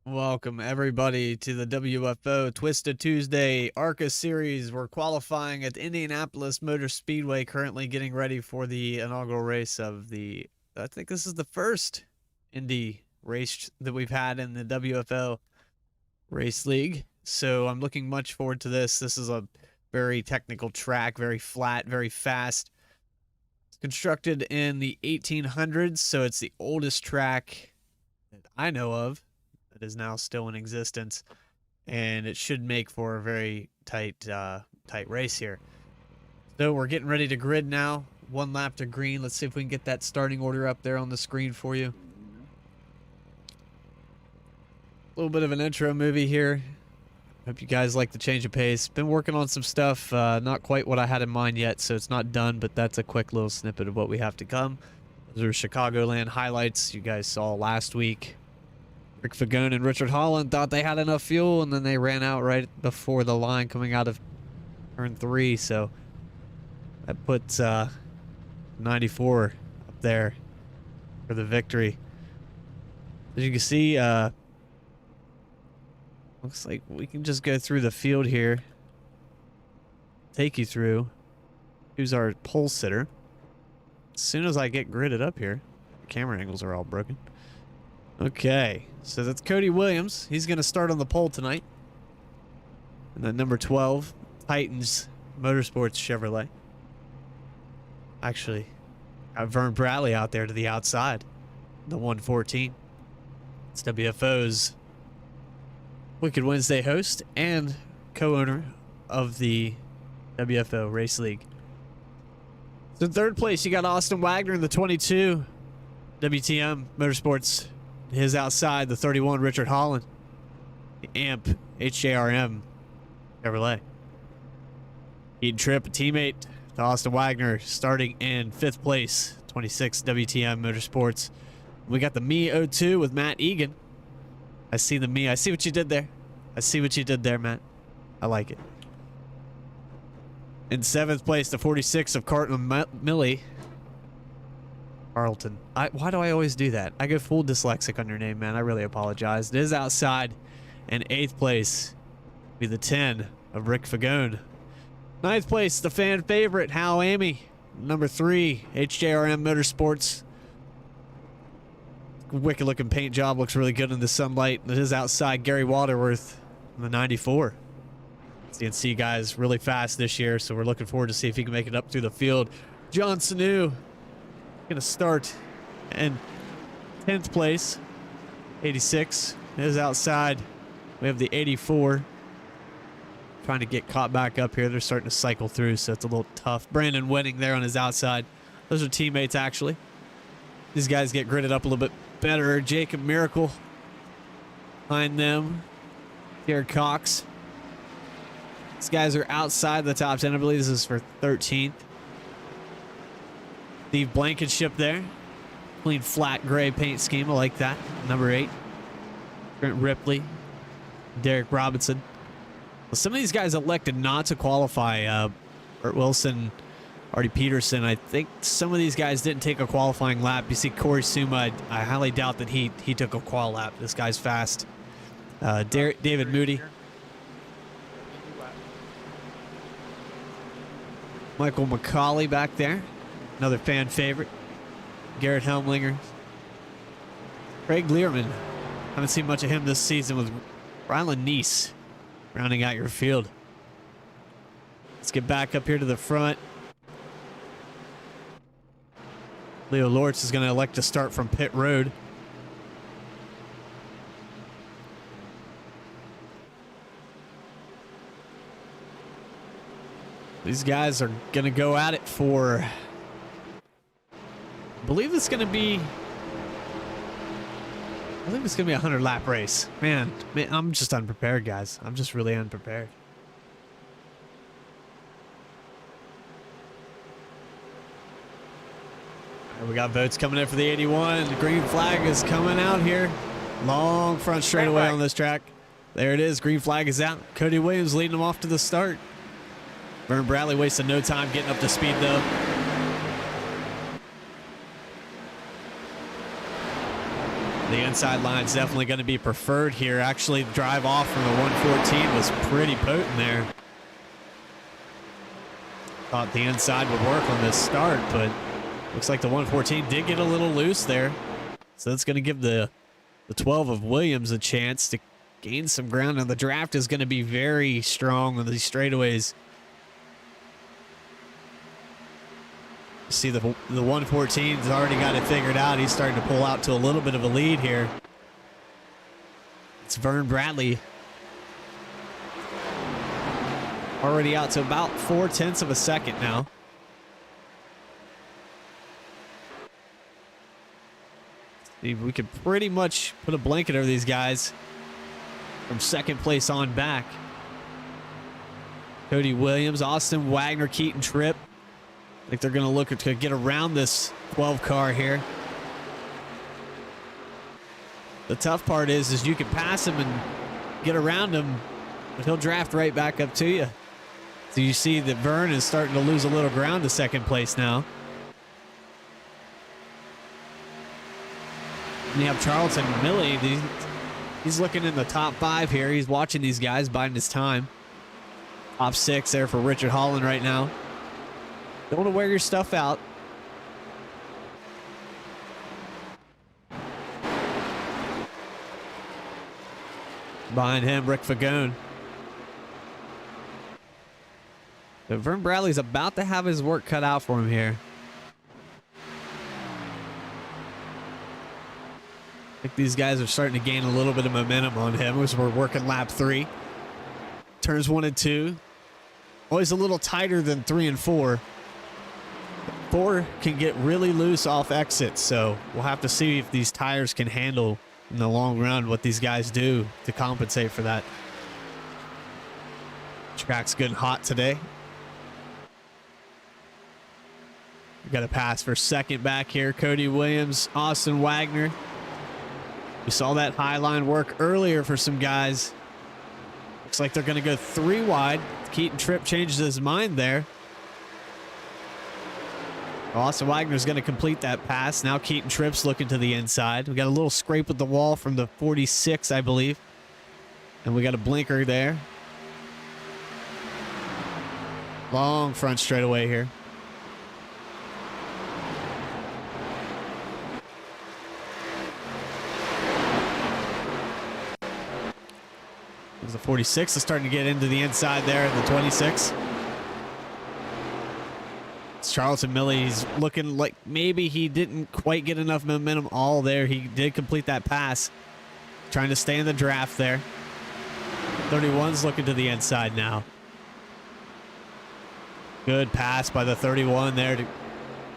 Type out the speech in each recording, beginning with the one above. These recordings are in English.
Welcome everybody to the WFO Twisted Tuesday ARCA series. We're qualifying at Indianapolis Motor Speedway, currently getting ready for the inaugural race of I think this is the first Indy race that we've had in the WFO race league. So I'm looking much forward to this. This is a very technical track, very flat, very fast. It's constructed in the 1800s, so it's the oldest track that I know of that is now still in existence, and it should make for a very tight race here. So we're getting ready to grid now. 1 lap to green. Let's see if we can get that starting order up there on the screen for you. A little bit of an intro movie here. Hope you guys like the change of pace. Been working on some stuff, not quite what I had in mind yet, so it's not done, but that's a quick little snippet of what we have to come. Those are Chicagoland highlights you guys saw last week. Rick Fagone and Richard Holland thought they had enough fuel, and then they ran out right before the line coming out of turn 3, so that puts 94 up there for the victory. As you can see, looks like we can just go through the field here, take you through who's our pole sitter. As soon as I get gridded up here, the camera angles are all broken. Okay, so that's Cody Williams. He's going to start on the pole tonight. And then number 12, Titans Motorsports Chevrolet. Actually, got Vern Bradley out there to the outside, the 114. It's WFO's Wicked Wednesday host and co-owner of the WFO Race League. So in third place, you got Austin Wagner in the 22, WTM Motorsports. His outside, the 31, Richard Holland. The AMP HJRM Chevrolet. Eden Tripp, a teammate to Austin Wagner, starting in 5th place, 26 WTM Motorsports. We got the Me 02 with Matt Egan. I see the Me. I see what you did there. I see what you did there, Matt. I like it. In 7th place, the 46 of Carlton Millie. Carlton. Why do I always do that? I go full dyslexic on your name, man. I really apologize. It is outside. In 8th place, be the 10 of Rick Fagone. 9th place, the fan favorite, Hal Amy. Number 3, HJRM Motorsports. Wicked looking paint job. Looks really good in the sunlight. It is outside. Gary Waterworth in the 94. CNC guy's really fast this year, so we're looking forward to see if he can make it up through the field. John Sanu going to start in 10th place. 86 is outside. We have the 84 trying to get caught back up here. They're starting to cycle through, so it's a little tough. Brandon Winning there on his outside. Those are teammates, actually. These guys get gridded up a little bit better. Jacob Miracle behind them. Jared Cox. These guys are outside the top 10. I believe this is for 13th. Steve Blankenship there. Clean flat gray paint scheme. I like that. Number 8. Trent Ripley. Derek Robinson. Well, some of these guys elected not to qualify. Bert Wilson, Artie Peterson. I think some of these guys didn't take a qualifying lap. You see Corey Suma. I highly doubt that he took a qual lap. This guy's fast. David Moody. Michael McCauley back there. Another fan favorite. Garrett Helmlinger. Craig Learman. Haven't seen much of him this season with Rylan Neese rounding out your field. Let's get back up here to the front. Leo Lortz is going to elect to start from pit road. These guys are going to go at it for, I believe it's going to be a 100 lap race. Man, I'm just unprepared, guys. I'm just really unprepared. All right, we got votes coming in for the 81. The green flag is coming out here. Long front straightaway on this track. There it is. Green flag is out. Cody Williams leading them off to the start. Vern Bradley wasted no time getting up to speed, though. The inside line is definitely going to be preferred here. Actually, the drive off from the 114 was pretty potent there. Thought the inside would work on this start, but looks like the 114 did get a little loose there. So that's going to give the 12 of Williams a chance to gain some ground. And the draft is going to be very strong on these straightaways. See, the 114's already got it figured out. He's starting to pull out to a little bit of a lead here. It's Vern Bradley. Already out to about 0.4 of a second now. See, we could pretty much put a blanket over these guys from second place on back. Cody Williams, Austin Wagner, Keaton Tripp. I think they're going to look to get around this 12 car here. The tough part is you can pass him and get around him, but he'll draft right back up to you. So you see that Vern is starting to lose a little ground to second place now. And you have Charlton Millie. He's looking in the top 5 here. He's watching these guys, biding his time. Top 6 there for Richard Holland right now. Don't want to wear your stuff out. Behind him, Rick Fagone. So Vern Bradley's about to have his work cut out for him here. I think these guys are starting to gain a little bit of momentum on him as we're working lap 3. Turns 1 and 2. Always a little tighter than 3 and 4. 4 can get really loose off exits, so we'll have to see if these tires can handle in the long run what these guys do to compensate for that. Track's good and hot today. We got a pass for second back here. Cody Williams, Austin Wagner. We saw that high line work earlier for some guys. Looks like they're going to go 3 wide. Keaton Tripp changes his mind there. Austin Wagner's going to complete that pass. Now Keaton Tripp's looking to the inside. We got a little scrape with the wall from the 46, I believe. And we got a blinker there. Long front straightaway here. The 46 is starting to get into the inside there, the 26. It's Charlton Millie. He's looking like maybe he didn't quite get enough momentum all there. He did complete that pass. Trying to stay in the draft there. 31's looking to the inside now. Good pass by the 31 there.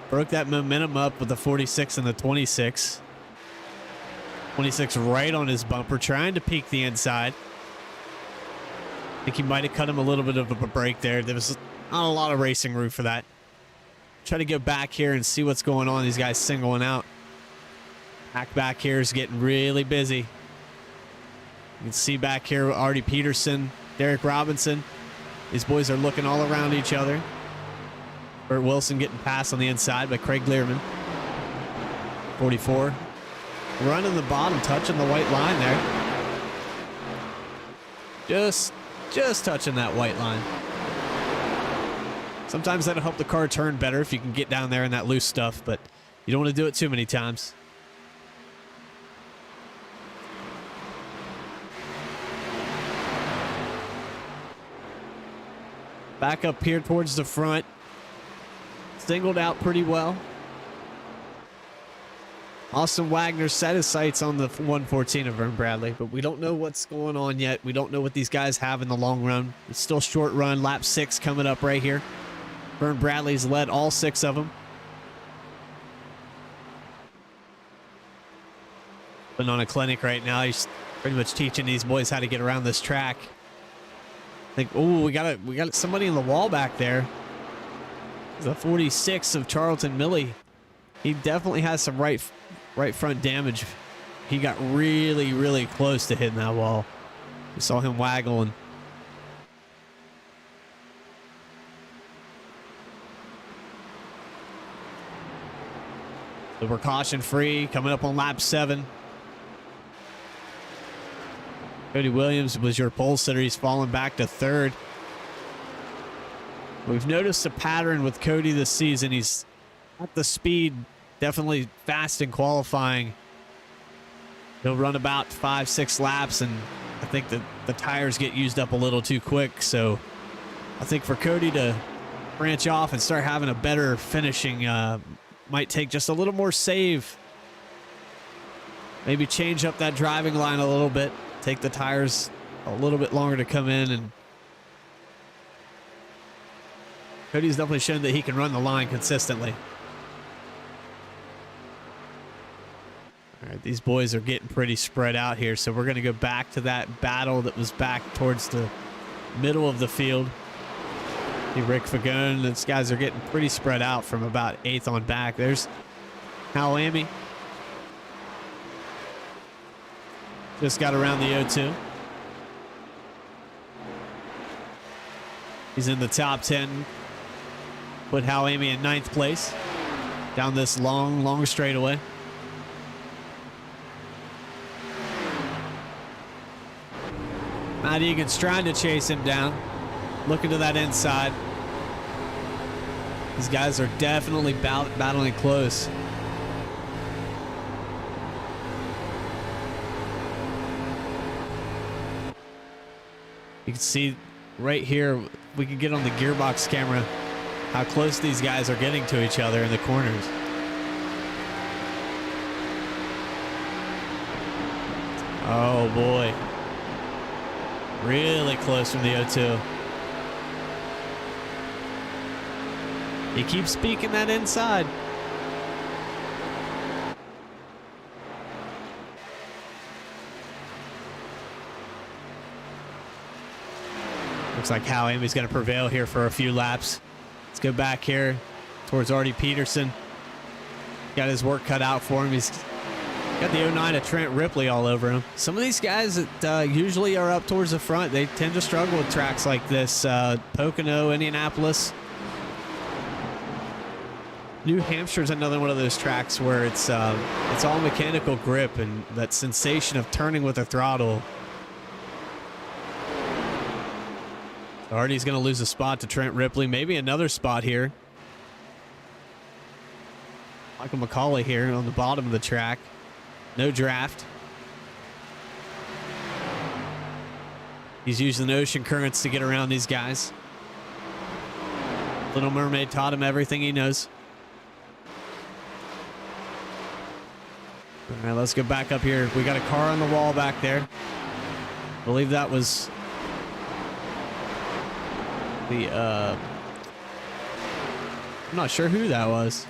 Broke that momentum up with the 46 and the 26. 26 right on his bumper, trying to peek the inside. I think he might have cut him a little bit of a break there. There was not a lot of racing room for that. Try to go back here and see what's going on. These guys singling out. Pack back here is getting really busy. You can see back here Artie Peterson, Derek Robinson. These boys are looking all around each other. Burt Wilson getting passed on the inside by Craig Learman. 44. Running the bottom, touching the white line there. Just touching that white line. Sometimes that'll help the car turn better if you can get down there in that loose stuff, but you don't want to do it too many times. Back up here towards the front. Singled out pretty well. Austin Wagner set his sights on the 114 of Vern Bradley, but we don't know what's going on yet. We don't know what these guys have in the long run. It's still short run. Lap 6 coming up right here. Vern Bradley's led all 6 of them. Putting on a clinic right now. He's pretty much teaching these boys how to get around this track. I think, oh, we got somebody in the wall back there. The 46 of Charlton Millie. He definitely has some right front damage. He got really, really close to hitting that wall. We saw him waggling. So we're caution free coming up on lap 7. Cody Williams was your pole sitter. He's fallen back to third. We've noticed a pattern with Cody this season. He's at the speed, definitely fast in qualifying. He'll run about 5-6 laps, and I think that the tires get used up a little too quick. So I think for Cody to branch off and start having a better finishing might take just a little more save. Maybe change up that driving line a little bit. Take the tires a little bit longer to come in. And Cody's definitely shown that he can run the line consistently. All right, these boys are getting pretty spread out here, so we're going to go back to that battle that was back towards the middle of the field. See Rick Fagone, these guys are getting pretty spread out from about 8th on back. There's Hal Amy. Just got around the O2. He's in the top 10. Put Hal Amy in 9th place down this long straightaway. Matt Egan's trying to chase him down. Looking to that inside. These guys are definitely battling close. You can see right here, we can get on the gearbox camera how close these guys are getting to each other in the corners. Oh boy. Really close from the O2. He keeps peeking that inside. Looks like Hal Amy's going to prevail here for a few laps. Let's go back here towards Artie Peterson. Got his work cut out for him. He's got the 09 of Trent Ripley all over him. Some of these guys that usually are up towards the front, they tend to struggle with tracks like this. Pocono, Indianapolis. New Hampshire's another one of those tracks where it's all mechanical grip and that sensation of turning with the throttle. Artie's going to lose a spot to Trent Ripley. Maybe another spot here. Michael McCauley here on the bottom of the track. No draft. He's using ocean currents to get around these guys. Little Mermaid taught him everything he knows. All right, let's go back up here. We got a car on the wall back there. I believe that was the I'm not sure who that was.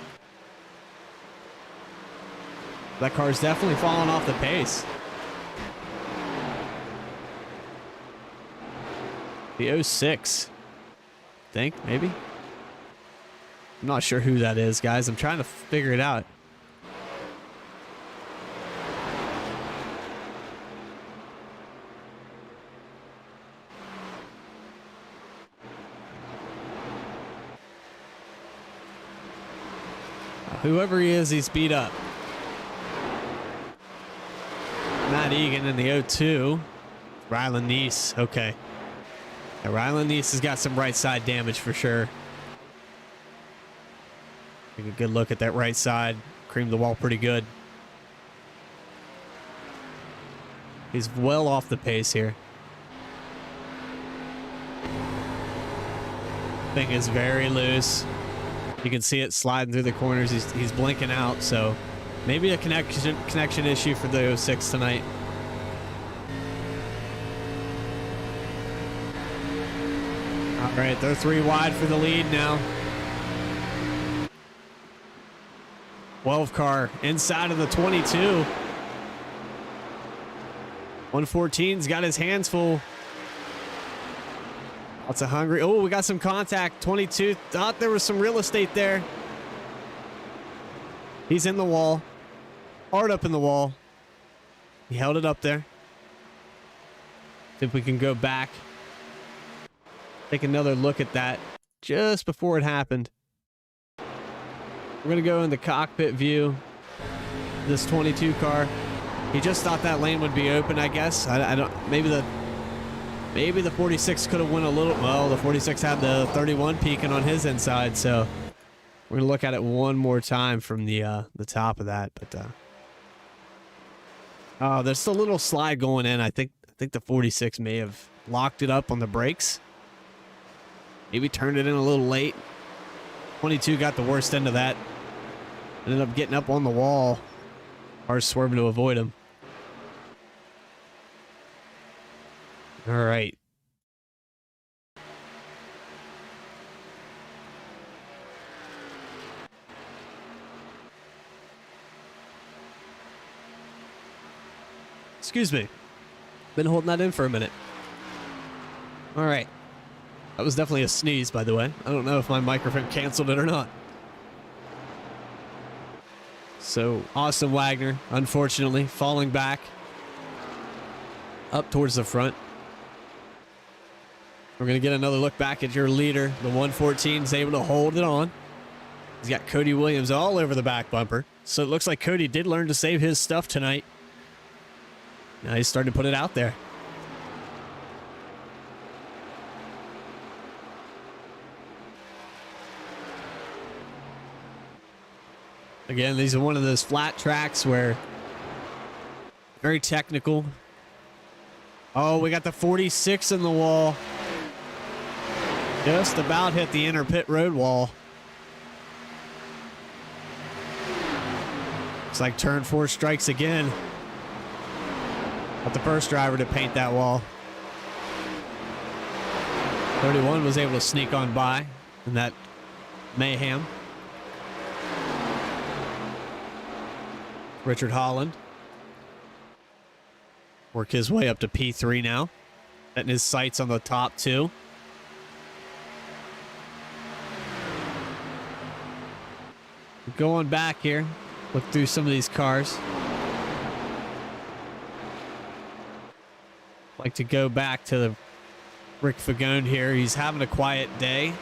That car's definitely falling off the pace. The 06, I think, maybe. I'm not sure who that is, guys. I'm trying to figure it out. Whoever he is, he's beat up. Matt Egan in the 02. Rylan Neese. Okay. Yeah, Rylan Neese has got some right side damage for sure. Take a good look at that right side. Creamed the wall pretty good. He's well off the pace here. Thing is very loose. You can see it sliding through the corners. He's blinking out, so maybe a connection issue for the 06 tonight. All right, they're 3 wide for the lead now. 12 car inside of the 22. 114's got his hands full. Lots of hungry. Oh, we got some contact. 22 thought there was some real estate there. He's in the wall. Hard up in the wall. He held it up there. See if we can go back. Take another look at that just before it happened. We're going to go in the cockpit view. This 22 car. He just thought that lane would be open, I guess. I don't. Maybe the 46 could have went a little. Well, the 46 had the 31 peeking on his inside, so we're gonna look at it one more time from the top of that. But oh, there's a little slide going in. I think the 46 may have locked it up on the brakes. Maybe turned it in a little late. 22 got the worst end of that. Ended up getting up on the wall. Cars swerving to avoid him. All right. Excuse me. Been holding that in for a minute. All right. That was definitely a sneeze, by the way. I don't know if my microphone canceled it or not. So, Austin Wagner, unfortunately, falling back up towards the front. We're going to get another look back at your leader. The 114 is able to hold it on. He's got Cody Williams all over the back bumper. So it looks like Cody did learn to save his stuff tonight. Now he's starting to put it out there. Again, these are one of those flat tracks where very technical. Oh, we got the 46 in the wall. Just about hit the inner pit road wall. Looks like turn 4 strikes again. Not the first driver to paint that wall. 31 was able to sneak on by in that mayhem. Richard Holland. Work his way up to P3 now. Setting his sights on the top 2. Going back here. Look through some of these cars. Like to go back to the Rick Fagone here. He's having a quiet day.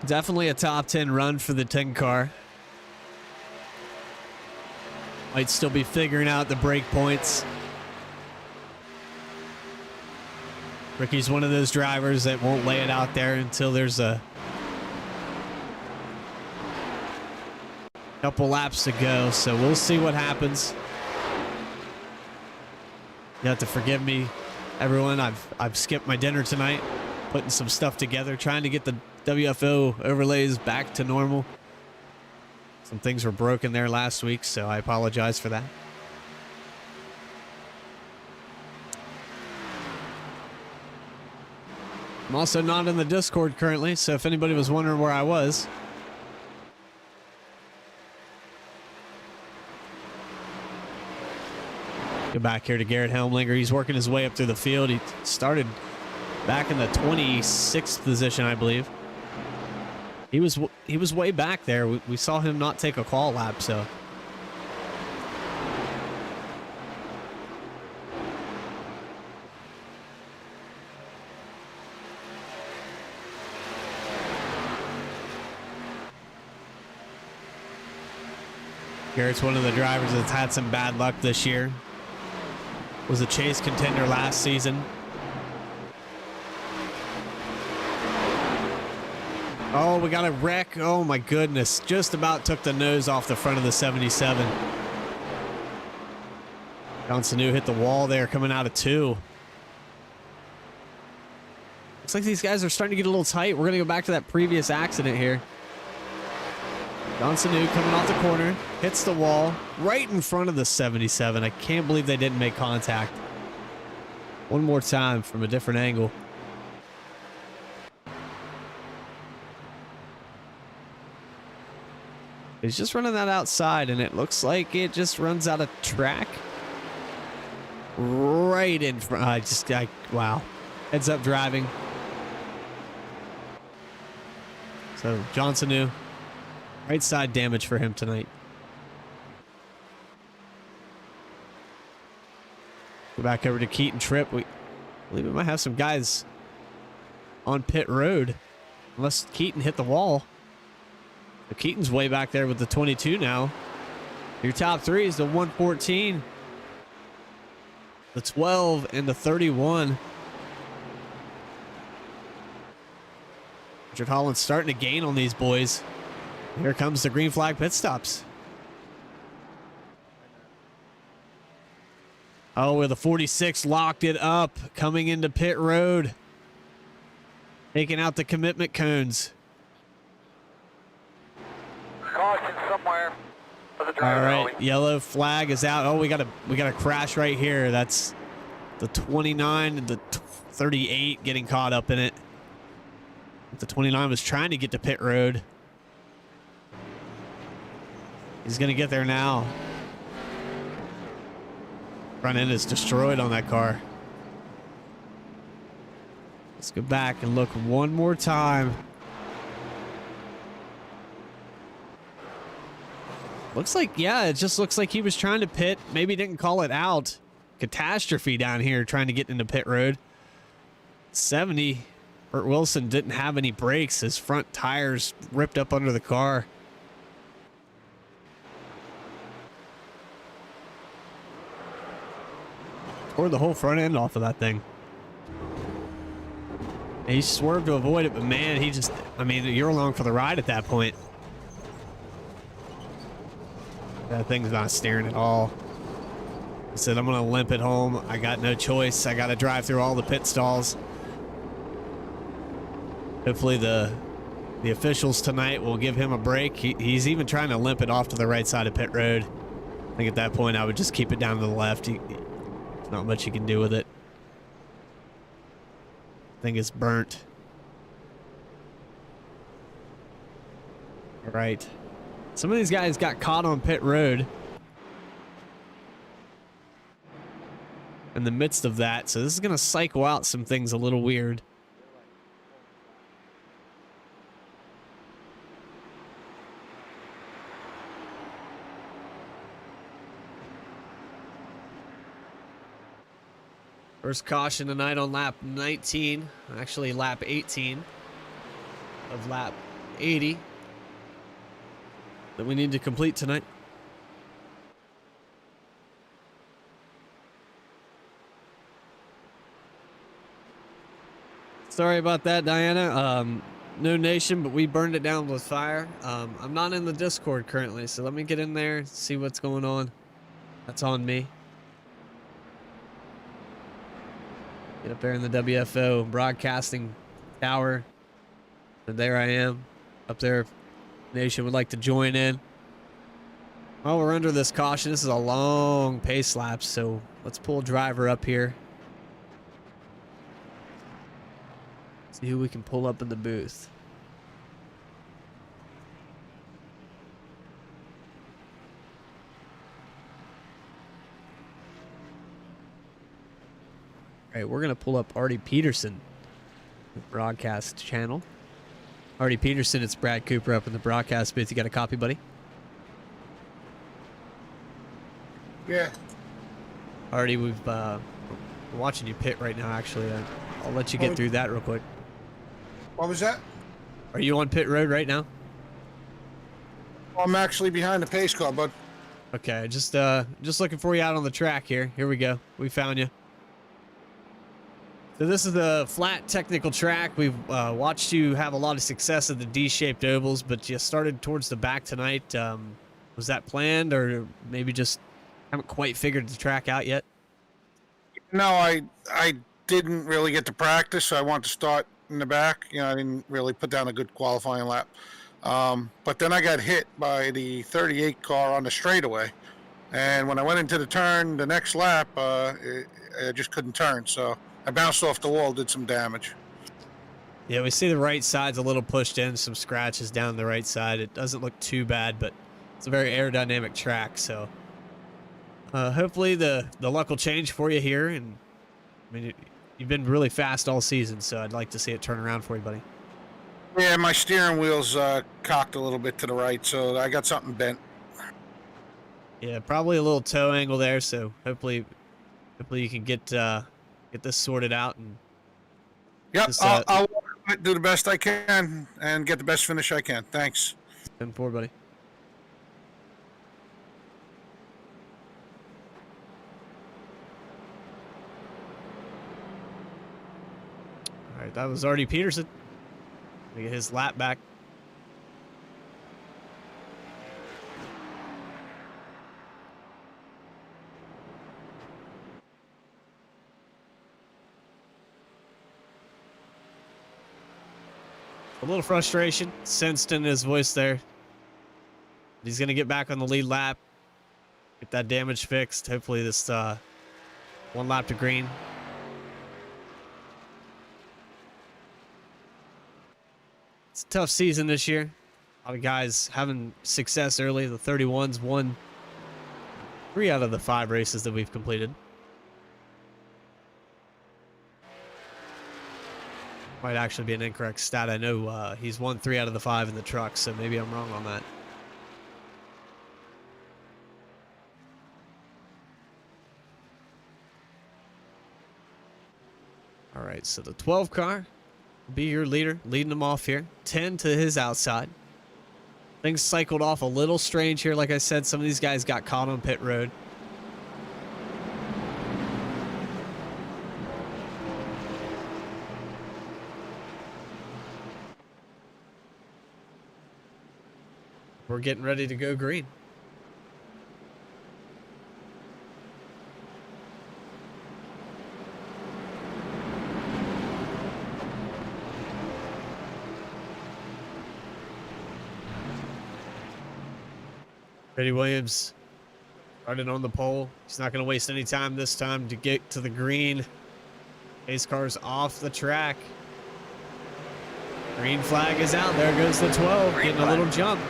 Definitely a top 10 run for the 10 car. Might still be figuring out the brake points. Ricky's one of those drivers that won't lay it out there until there's a couple laps to go, so we'll see what happens. You have to forgive me, everyone. I've skipped my dinner tonight, putting some stuff together, trying to get the WFO overlays back to normal. Some things were broken there last week, so I apologize for that. I'm also not in the Discord currently, so if anybody was wondering where I was. Go back here to Garrett Helmlinger. He's working his way up through the field. He started back in the 26th position, I believe. He was way back there. We saw him not take a call lap, so. Garrett's one of the drivers that's had some bad luck this year. Was a chase contender last season. Oh, we got a wreck. Oh my goodness. Just about took the nose off the front of the 77. John Sanu hit the wall there coming out of 2. Looks like these guys are starting to get a little tight. We're going to go back to that previous accident here. John Sanu coming off the corner. Hits the wall right in front of the 77. I can't believe they didn't make contact. One more time from a different angle. He's just running that outside, and it looks like it just runs out of track. Right in front. Wow. Heads up driving. So, John Sanu. Right side damage for him tonight. Go back over to Keaton Tripp. We believe we might have some guys on pit road. Unless Keaton hit the wall. But Keaton's way back there with the 22 now. Your top three is the 114, the 12, and the 31. Richard Holland's starting to gain on these boys. Here comes the green flag pit stops. Oh, with the 46 locked it up, coming into pit road. Taking out the commitment cones. Caution somewhere. All right, yellow flag is out. Oh, we got a crash right here. That's the 29 and the 38 getting caught up in it. The 29 was trying to get to pit road. He's gonna get there now. Front end is destroyed on that car. Let's go back and look one more time. Looks like, yeah, it just looks like he was trying to pit. Maybe didn't call it out. Catastrophe down here trying to get into pit road. 70. Burt Wilson didn't have any brakes. His front tires ripped up under the car. Tore the whole front end off of that thing. He swerved to avoid it, but man, he just, I mean, you're along for the ride at that point. That thing's not steering at all. He said, I'm going to limp it home. I got no choice. I got to drive through all the pit stalls. Hopefully the officials tonight will give him a break. He's even trying to limp it off to the right side of pit road. I think at that point I would just keep it down to the left. There's not much you can do with it. Thing is burnt. All right. Some of these guys got caught on pit road in the midst of that, so this is going to cycle out some things a little weird. First caution tonight on lap 19, actually lap 18 of lap 80 that we need to complete tonight. Sorry about that, Diana. No nation, but we burned it down with fire. I'm not in the Discord currently, so let me get in there and see what's going on. That's on me. Get up there in the WFO broadcasting tower. And there I am. Up there. Nation would like to join in. Well, we're under this caution. This is a long pace lap, so let's pull driver up here. See who we can pull up in the booth. All right, we're going to pull up Artie Peterson, the broadcast channel. Artie Peterson, it's Brad Cooper up in the broadcast booth. You got a copy, buddy? Yeah. Artie, we're watching you pit right now, actually. I'll let you get through that real quick. What was that? Are you on pit road right now? I'm actually behind the pace car, bud. Okay, just looking for you out on the track here. Here we go. We found you. So this is the flat technical track. We've watched you have a lot of success at the D-shaped ovals, but you started towards the back tonight. Was that planned, or maybe just haven't quite figured the track out yet? No, I didn't really get to practice, so I wanted to start in the back. You know, I didn't really put down a good qualifying lap. But then I got hit by the 38 car on the straightaway. And when I went into the turn, the next lap, I just couldn't turn. So I bounced off the wall, did some damage. Yeah, we see the right side's a little pushed in, some scratches down the right side. It doesn't look too bad, but it's a very aerodynamic track. So hopefully the luck will change for you here. And I mean, you've been really fast all season, so I'd like to see it turn around for you, buddy. Yeah, my steering wheel's cocked a little bit to the right, so I got something bent. Yeah, probably a little toe angle there, so hopefully you can get this sorted out. And yep, just, I'll do the best I can and get the best finish I can. Thanks. 10-4, buddy. that was already Peterson. We get his lap back. A little frustration sensed in his voice there. He's going to get back on the lead lap. Get that damage fixed. Hopefully this one lap to green. It's a tough season this year. A lot of guys having success early. The 31s won 3 out of the 5 races that we've completed. Might actually be an incorrect stat. I know he's won 3 out of the 5 in the truck, so maybe I'm wrong on that. All right, so the 12 car will be your leader, leading them off here. 10 to his outside. Things cycled off a little strange here. Like I said, some of these guys got caught on pit road. We're getting ready to go green. Freddie Williams running on the pole. He's not going to waste any time this time to get to the green. Pace car's off the track. Green flag is out. There goes the 12, getting a little jump.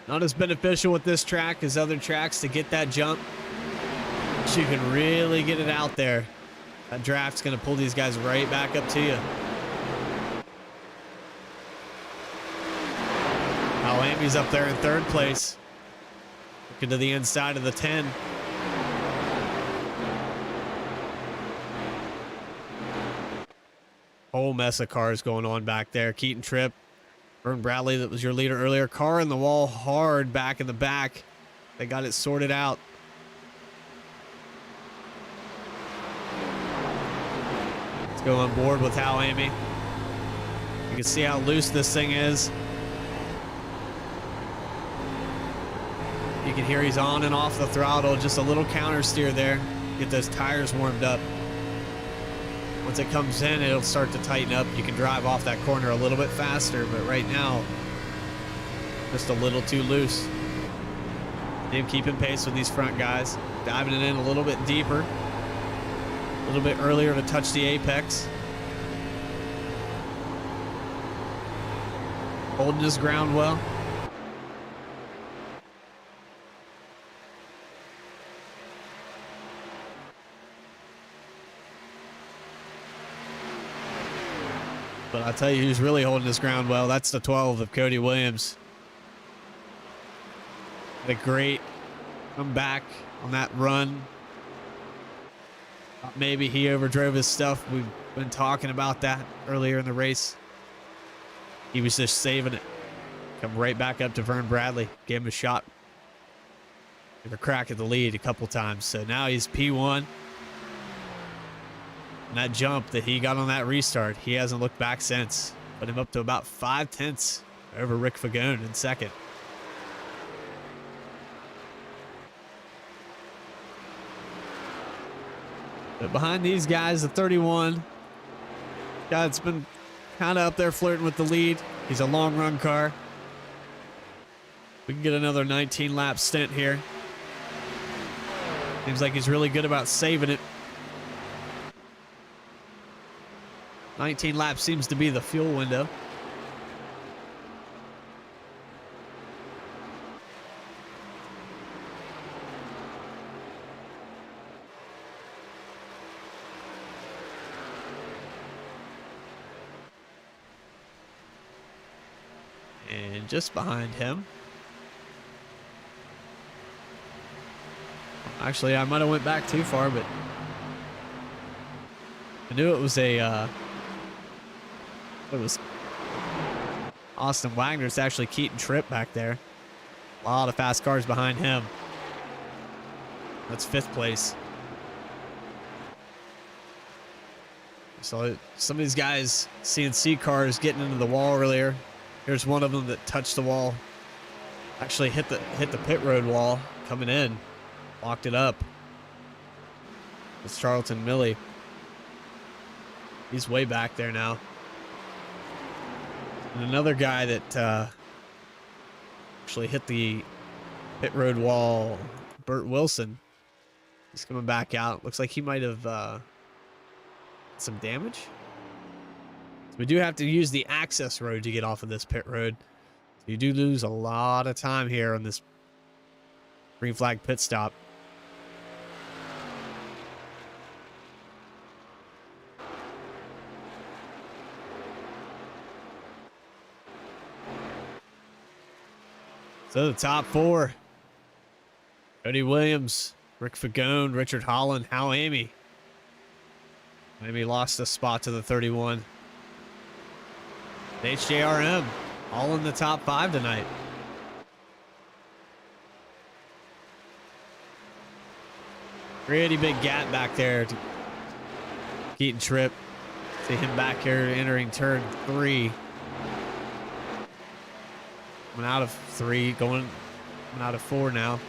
Not as beneficial with this track as other tracks to get that jump. But you can really get it out there. That draft's going to pull these guys right back up to you. Alami's up there in 3rd place. Looking to the inside of the 10. Whole mess of cars going on back there. Keaton Tripp, Vern Bradley, that was your leader earlier. Car in the wall hard back in the back. They got it sorted out. Let's go on board with Alami. You can see how loose this thing is. You can hear he's on and off the throttle. Just a little counter steer there. Get those tires warmed up. Once it comes in, it'll start to tighten up. You can drive off that corner a little bit faster, but right now, just a little too loose. Him keeping pace with these front guys. Diving it in a little bit deeper. A little bit earlier to touch the apex. Holding his ground well. But I'll tell you who's really holding his ground well. That's the 12 of Cody Williams. Had a great comeback on that run. Thought maybe he overdrove his stuff. We've been talking about that earlier in the race. He was just saving it. Come right back up to Vern Bradley. Gave him a shot. Give a crack at the lead a couple times. So now he's P1. And that jump that he got on that restart, he hasn't looked back since. Put him up to about 5/10 over Rick Fagone in 2nd. But behind these guys, the 31, guy's been kind of up there flirting with the lead. He's a long run car. We can get another 19 lap stint here. Seems like he's really good about saving it. 19 laps seems to be the fuel window. And just behind him. Actually, I might have went back too far, but I knew it was it was Austin Wagner. It's actually Keaton Tripp back there. A lot of fast cars behind him. That's 5th place. So some of these guys, CNC cars getting into the wall earlier. Here's one of them that touched the wall. Actually hit the pit road wall coming in. Locked it up. It's Charlton Millie. He's way back there now. And another guy that actually hit the pit road wall, Burt Wilson. He's coming back out. Looks like he might have some damage. So we do have to use the access road to get off of this pit road. So you do lose a lot of time here on this green flag pit stop. So the top four: Cody Williams, Rick Fagone, Richard Holland, Hal Amy. Amy lost a spot to the 31. HJRM, all in the top 5 tonight. Pretty big gap back there to Keaton Tripp. See him back here entering turn 3. Coming out of 3, going out of 4 now.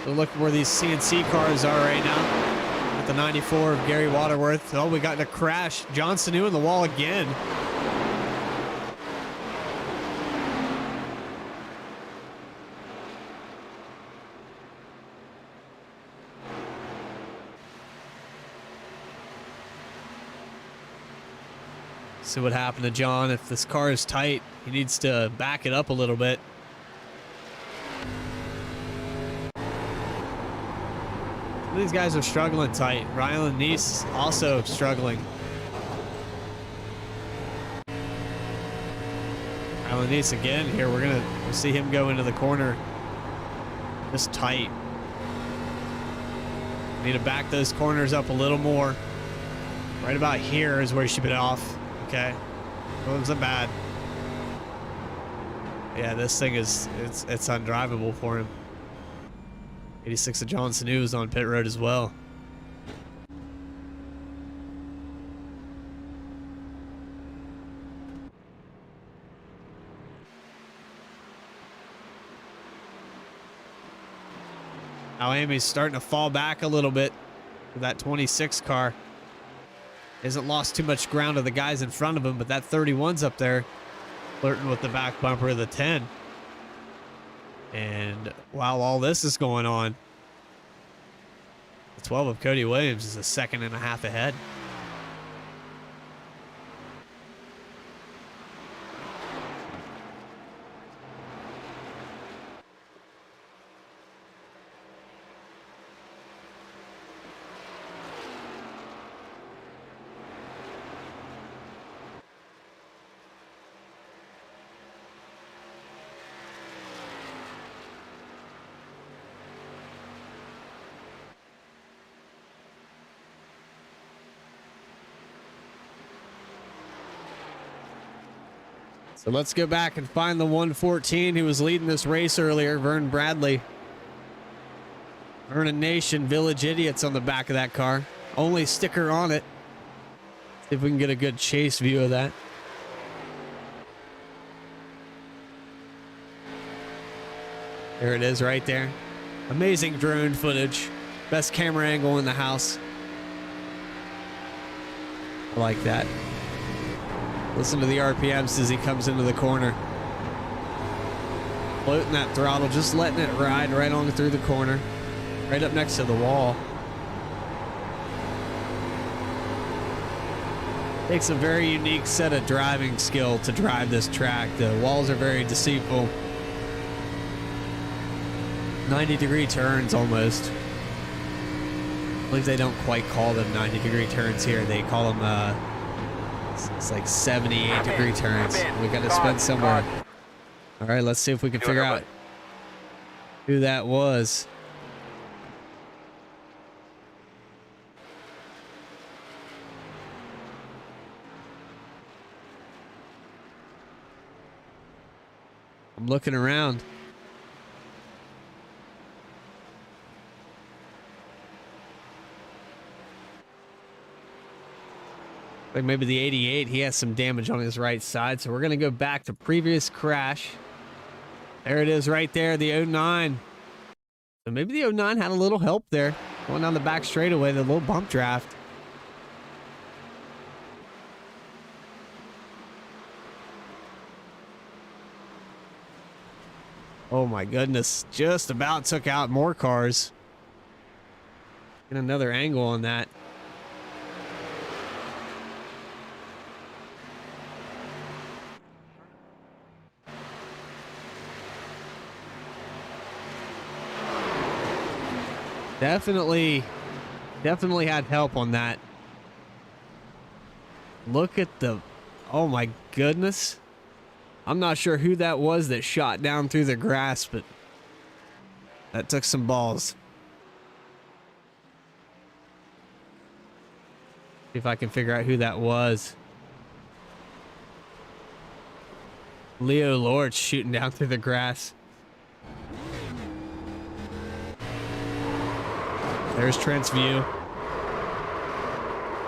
So look where these CNC cars are right now. At the 94 of Gary Waterworth. Oh, we got in a crash. John Sanu in the wall again. See what happened to John. If this car is tight, he needs to back it up a little bit. These guys are struggling tight. Rylan Neese also struggling. Rylan Neese again here. We'll see him go into the corner. Just tight. Need to back those corners up a little more. Right about here is where he should be off. Okay. Well, it wasn't bad. Yeah, this thing it's undrivable for him. 86 of John Sanu is on pit road as well. Now Amy's starting to fall back a little bit with that 26 car. Hasn't lost too much ground to the guys in front of him, but that 31's up there flirting with the back bumper of the 10. And while all this is going on, the 12 of Cody Williams is a second and a half ahead. So let's go back and find the 114 who was leading this race earlier, Vern Bradley. Vernon Nation, Village Idiots on the back of that car. Only sticker on it. See if we can get a good chase view of that. There it is right there. Amazing drone footage. Best camera angle in the house. I like that. Listen to the RPMs as he comes into the corner. Floating that throttle, just letting it ride right on through the corner. Right up next to the wall. Takes a very unique set of driving skill to drive this track. The walls are very deceitful. 90-degree turns almost. I believe they don't quite call them 90-degree turns here. They call them it's like 78-degree turns. We got to spend somewhere. All right, let's see if we can figure out who that was. I'm looking around. Like maybe the 88, he has some damage on his right side. So we're going to go back to previous crash. There it is right there, the 09. So maybe the 09 had a little help there. Going down the back straightaway, the little bump draft. Oh my goodness, just about took out more cars. Get another angle on that. Definitely had help on that. Look at the, oh my goodness. I'm not sure who that was that shot down through the grass, but that took some balls. See if I can figure out who that was. Leo Lord shooting down through the grass. There's Trent's view.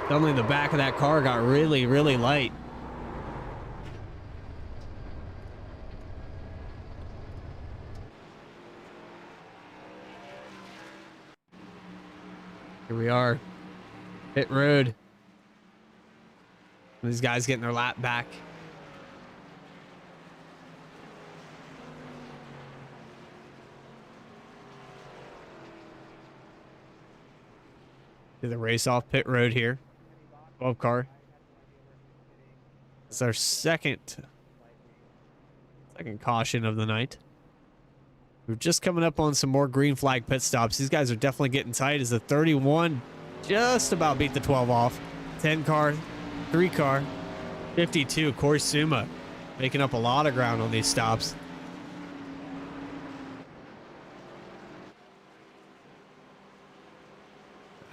Suddenly the back of that car got really, really light. Here we are. Pit road. These guys getting their lap back. Do the race off pit road here. 12 car. It's our second caution of the night. We're just coming up on some more green flag pit stops. These guys are definitely getting tight as the 31 just about beat the 12 off. 10 car, 3 car, 52, Corey Suma making up a lot of ground on these stops.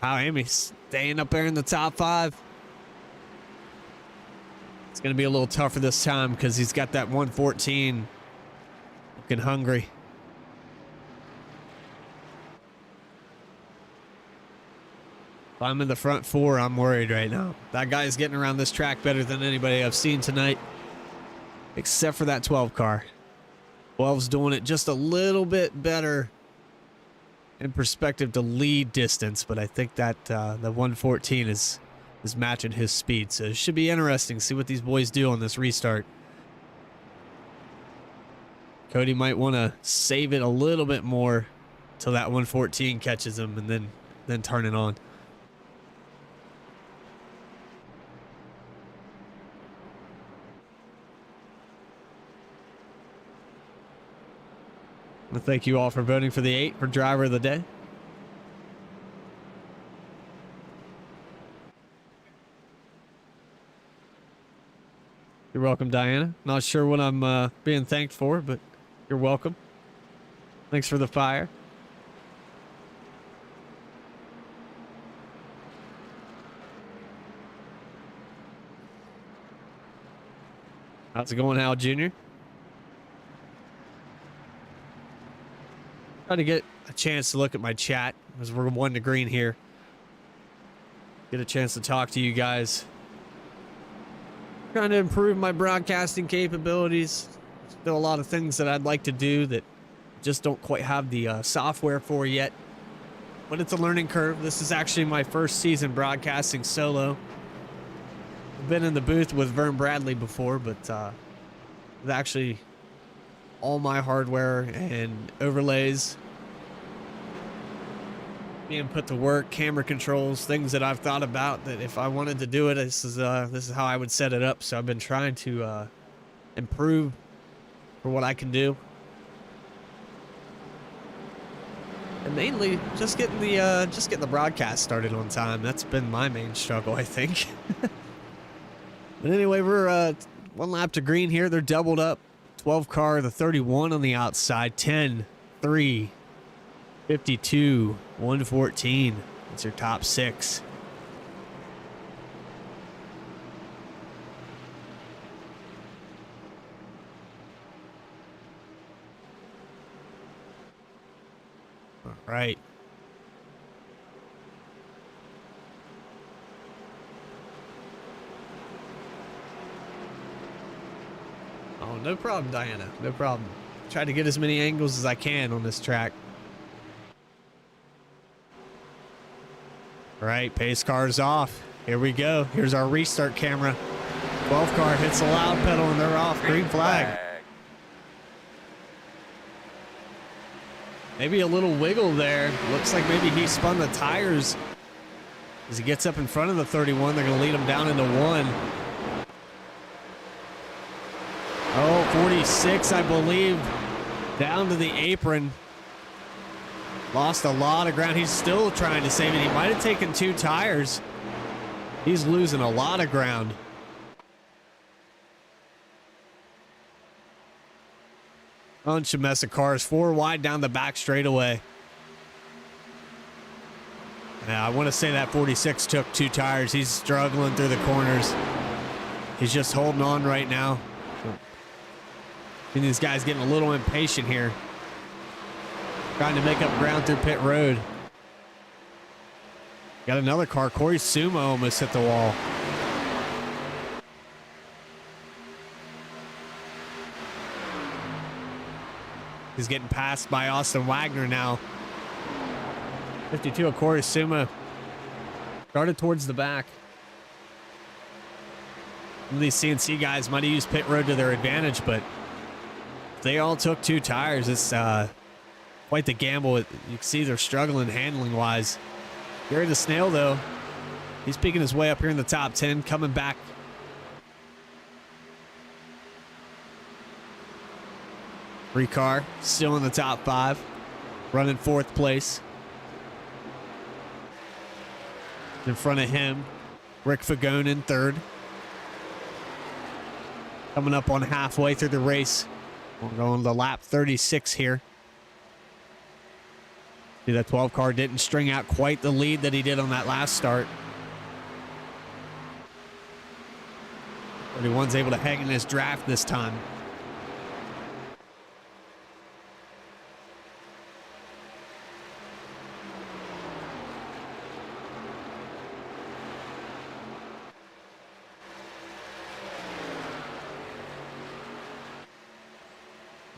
Wow, Amy staying up there in the top 5. It's going to be a little tougher this time because he's got that 114 looking hungry. If I'm in the front 4, I'm worried right now. That guy's getting around this track better than anybody I've seen tonight, except for that 12 car. 12's doing it just a little bit better in perspective to lead distance, but I think that the 114 is matching his speed. So it should be interesting to see what these boys do on this restart. Cody might want to save it a little bit more till that 114 catches him and then turn it on. Well, thank you all for voting for the 8 for driver of the day. You're welcome, Diana. Not sure what I'm being thanked for, but you're welcome. Thanks for the fire. How's it going, Hal Jr.? Trying to get a chance to look at my chat as we're 1 to green here. Get a chance to talk to you guys. Trying to improve my broadcasting capabilities. Still a lot of things that I'd like to do that just don't quite have the software for yet. But it's a learning curve. This is actually my first season broadcasting solo. I've been in the booth with Vern Bradley before, but with actually all my hardware and overlays being put to work, camera controls, things that I've thought about that if I wanted to do it, this is how I would set it up. So I've been trying to improve for what I can do, and mainly just getting the broadcast started on time. That's been my main struggle, I think. But anyway, we're 1 lap to green here. They're doubled up. 12 car, the 31 on the outside, 10, 3, 52, 114. That's your top 6. Right. Oh, no problem, Diana. No problem. Try to get as many angles as I can on this track. All right, pace car's off. Here we go. Here's our restart camera. 12 car hits the loud pedal and they're off. Green flag. Maybe a little wiggle there. Looks like maybe he spun the tires. As he gets up in front of the 31, they're going to lead him down into 1. Oh, 46, I believe, down to the apron. Lost a lot of ground. He's still trying to save it. He might have taken 2 tires. He's losing a lot of ground. Bunch of mess of cars. 4 wide down the back straightaway. Yeah, I want to say that 46 took 2 tires. He's struggling through the corners. He's just holding on right now. And these guys getting a little impatient here. Trying to make up ground through pit road. Got another car. Corey Sumo almost hit the wall. He's getting passed by Austin Wagner now. 52 of Corey Sumo. Started towards the back. Some of these CNC guys might have used pit road to their advantage, but they all took 2 tires. It's quite the gamble. You can see they're struggling handling wise. Gary the Snail, though, he's picking his way up here in the top 10, coming back. Free car, still in the top 5, running 4th place. In front of him, Rick Fagone in 3rd. Coming up on halfway through the race. We're going to lap 36 here. See, that 12 car didn't string out quite the lead that he did on that last start. 31's able to hang in his draft this time.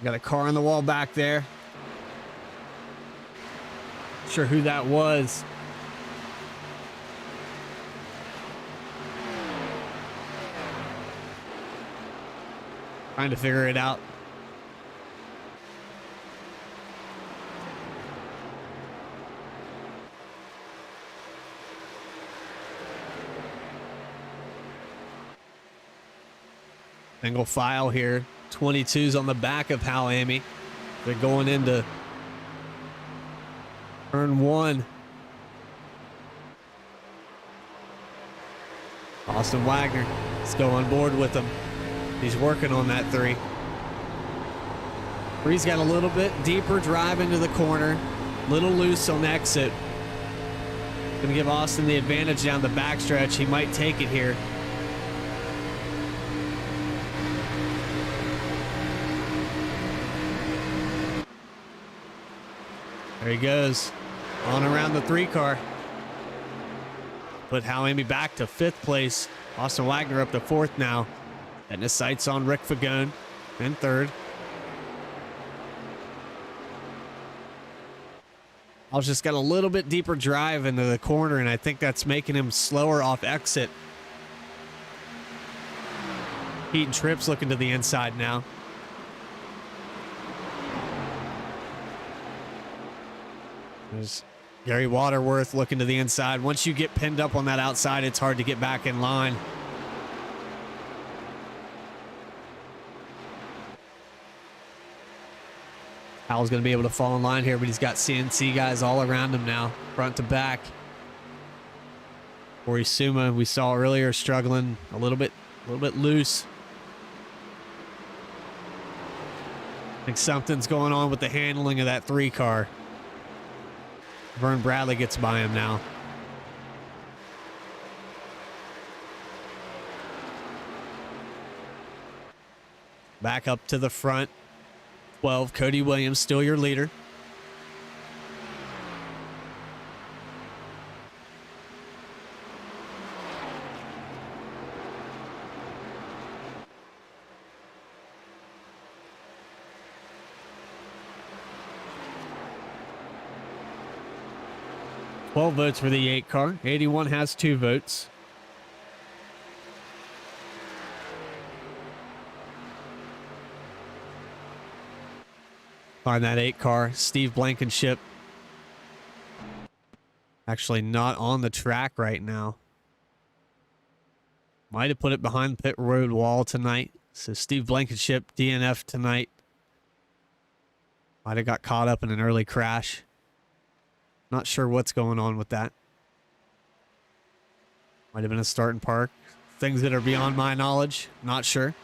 Got a car on the wall back there. Not sure who that was. Trying to figure it out. Single file here. 22's on the back of Hal Amy. They're going into turn 1. Austin Wagner, let's go on board with him. He's working on that 3. 3's got a little bit deeper drive into the corner. Little loose on exit. Gonna give Austin the advantage down the backstretch. He might take it here. There he goes. On around the 3 car. Put Hal Amy back to 5th place. Austin Wagner up to 4th now. And his sights on Rick Fagone in 3rd. Al's just got a little bit deeper drive into the corner, and I think that's making him slower off exit. Heat and Trips looking to the inside now. There's Gary Waterworth looking to the inside. Once you get pinned up on that outside, it's hard to get back in line. Hal's going to be able to fall in line here, but he's got CNC guys all around him now, front to back. Corey Sumo, we saw earlier, struggling a little bit loose. I think something's going on with the handling of that 3 car. Vern Bradley gets by him now. Back up to the front. 12, Cody Williams, still your leader. 12 votes for the 8 car. 81 has 2 votes. Find that 8 car. Steve Blankenship. Actually not on the track right now. Might have put it behind pit road wall tonight. So Steve Blankenship, DNF tonight. Might have got caught up in an early crash. Not sure what's going on with that. Might have been a start and park. Things that are beyond my knowledge. Not sure.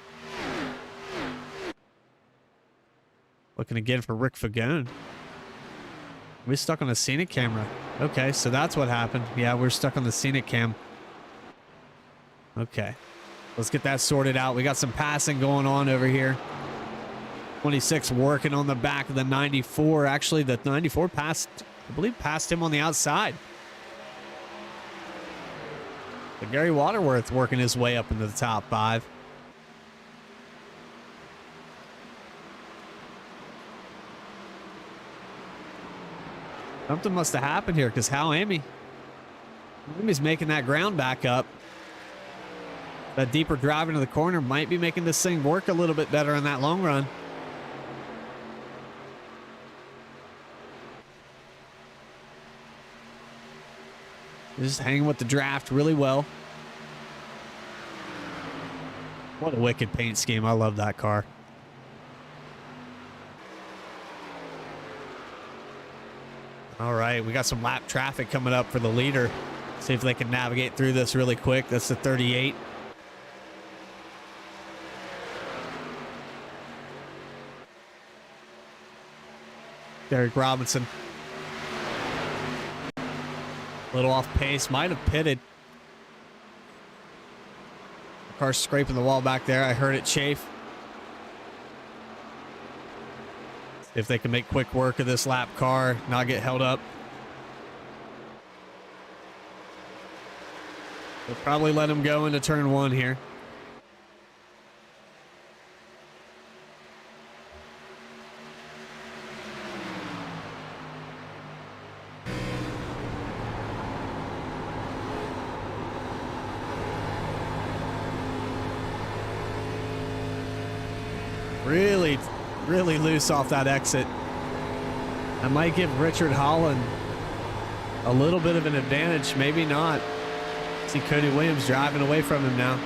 Looking again for Rick Fagone. We're stuck on a scenic camera. Okay, so that's what happened. Yeah, we're stuck on the scenic cam. Okay. Let's get that sorted out. We got some passing going on over here. 26 working on the back of the 94. Actually, the 94 passed, I believe, passed him on the outside. But Gary Waterworth working his way up into the top 5. Something must have happened here because Amy's making that ground back up. That deeper drive into the corner might be making this thing work a little bit better in that long run. Just hanging with the draft really well. What a wicked paint scheme. I love that car. All right, we got some lap traffic coming up for the leader. See if they can navigate through this really quick. That's the 38. Derek Robinson. A little off pace. Might have pitted. The car's scraping the wall back there. I heard it chafe. If they can make quick work of this lap car, not get held up. They'll probably let him go into turn 1 here. Really loose off that exit. I might give Richard Holland a little bit of an advantage, maybe not. See Cody Williams driving away from him now.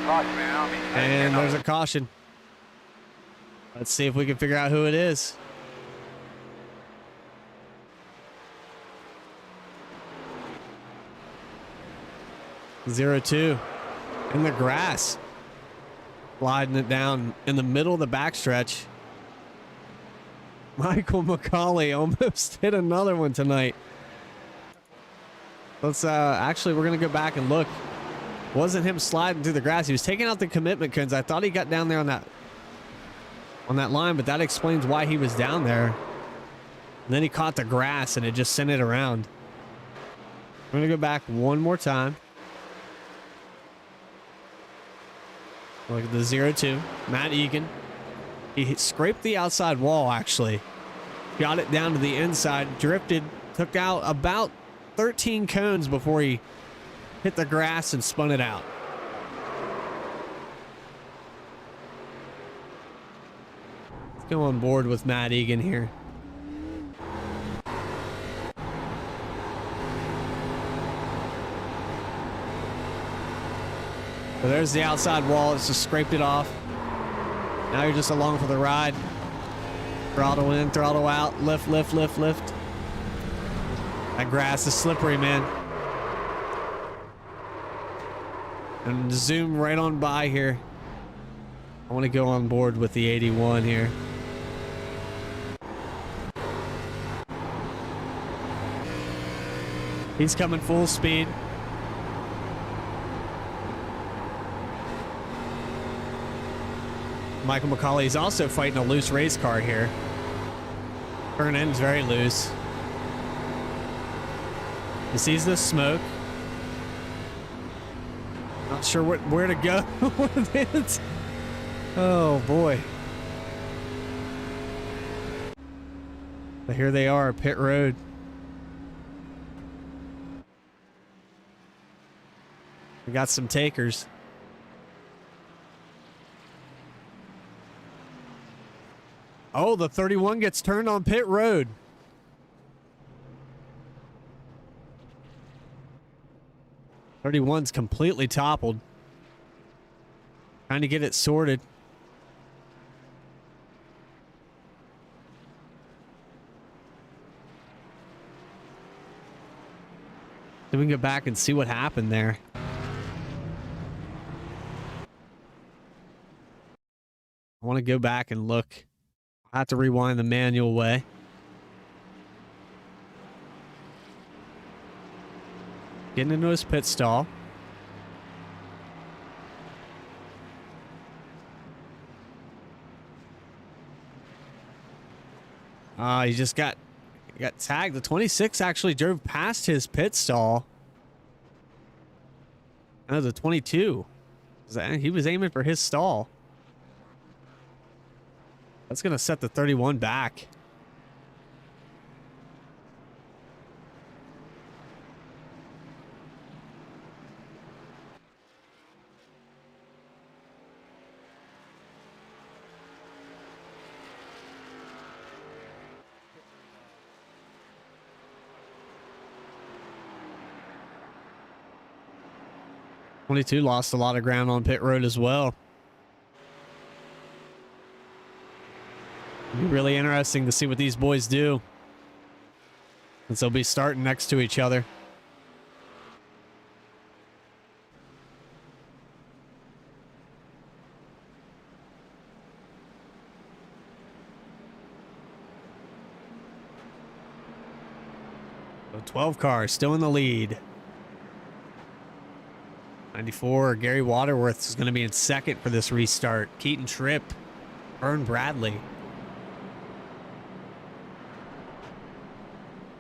Caution, man. And there's a caution. Let's see if we can figure out who it is. Zero 2 in the grass, sliding it down in the middle of the backstretch. Michael McCauley almost hit another one tonight. Let's actually, we're gonna go back and look. Wasn't him sliding through the grass. He was taking out the commitment cones. I thought he got down there on that line, but that explains why he was down there. And then he caught the grass and it just sent it around. We're gonna go back one more time. Look at the 0-2. Matt Egan. He scraped the outside wall, actually. Got it down to the inside, drifted, took out about 13 cones before he hit the grass and spun it out. Let's go on board with Matt Egan here. So there's the outside wall. It's just scraped it off. Now you're just along for the ride. Throttle in, throttle out, lift, lift, lift, lift. That grass is slippery, man. And zoom right on by here. I want to go on board with the 81 here. He's coming full speed. Michael McCauley is also fighting a loose race car here. Turn end's very loose. He sees the smoke. Not sure where to go with it. Oh boy. But here they are, pit road. We got some takers. Oh, the 31 gets turned on pit road. '31's completely toppled. Trying to get it sorted. So we can go back and see what happened there. I want to go back and look. I have to rewind the manual way. Getting into his pit stall. He just got tagged. The 26 actually drove past his pit stall. No, the 22. He was aiming for his stall. That's going to set the 31 back. '22 lost a lot of ground on pit road as well. It'll be really interesting to see what these boys do, since they'll be starting next to each other. So 12 cars still in the lead. 94, Gary Waterworth is going to be in second for this restart. Keaton Tripp, Vern Bradley.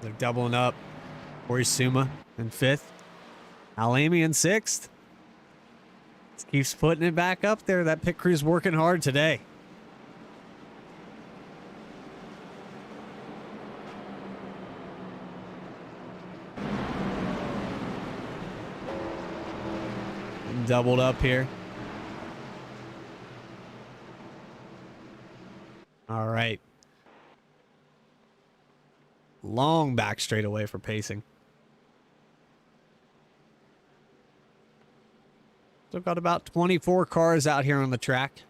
They're doubling up. Corey Suma in fifth. Al Amy in sixth. Just keeps putting it back up there. That pit crew's working hard today. Doubled up here. All right. Long back straightaway for pacing. Still got about 24 cars out here on the track.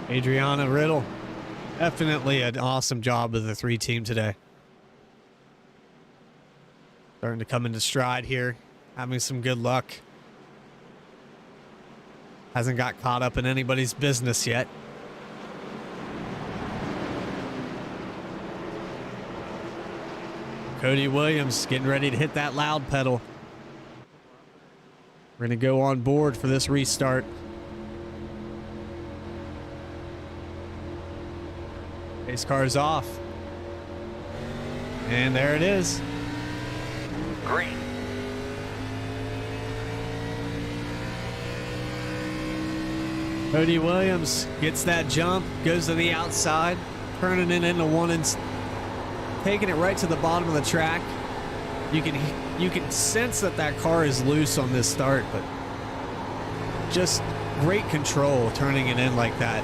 Adriana Riddle, definitely an awesome job of the 3 team today. Starting to come into stride here, having some good luck. Hasn't got caught up in anybody's business yet. Cody Williams getting ready to hit that loud pedal. We're going to go on board for this restart. Pace car's off. And there it is. Green. Cody Williams gets that jump, goes to the outside, turning it into one and taking it right to the bottom of the track. You can sense that car is loose on this start, but just great control turning it in like that.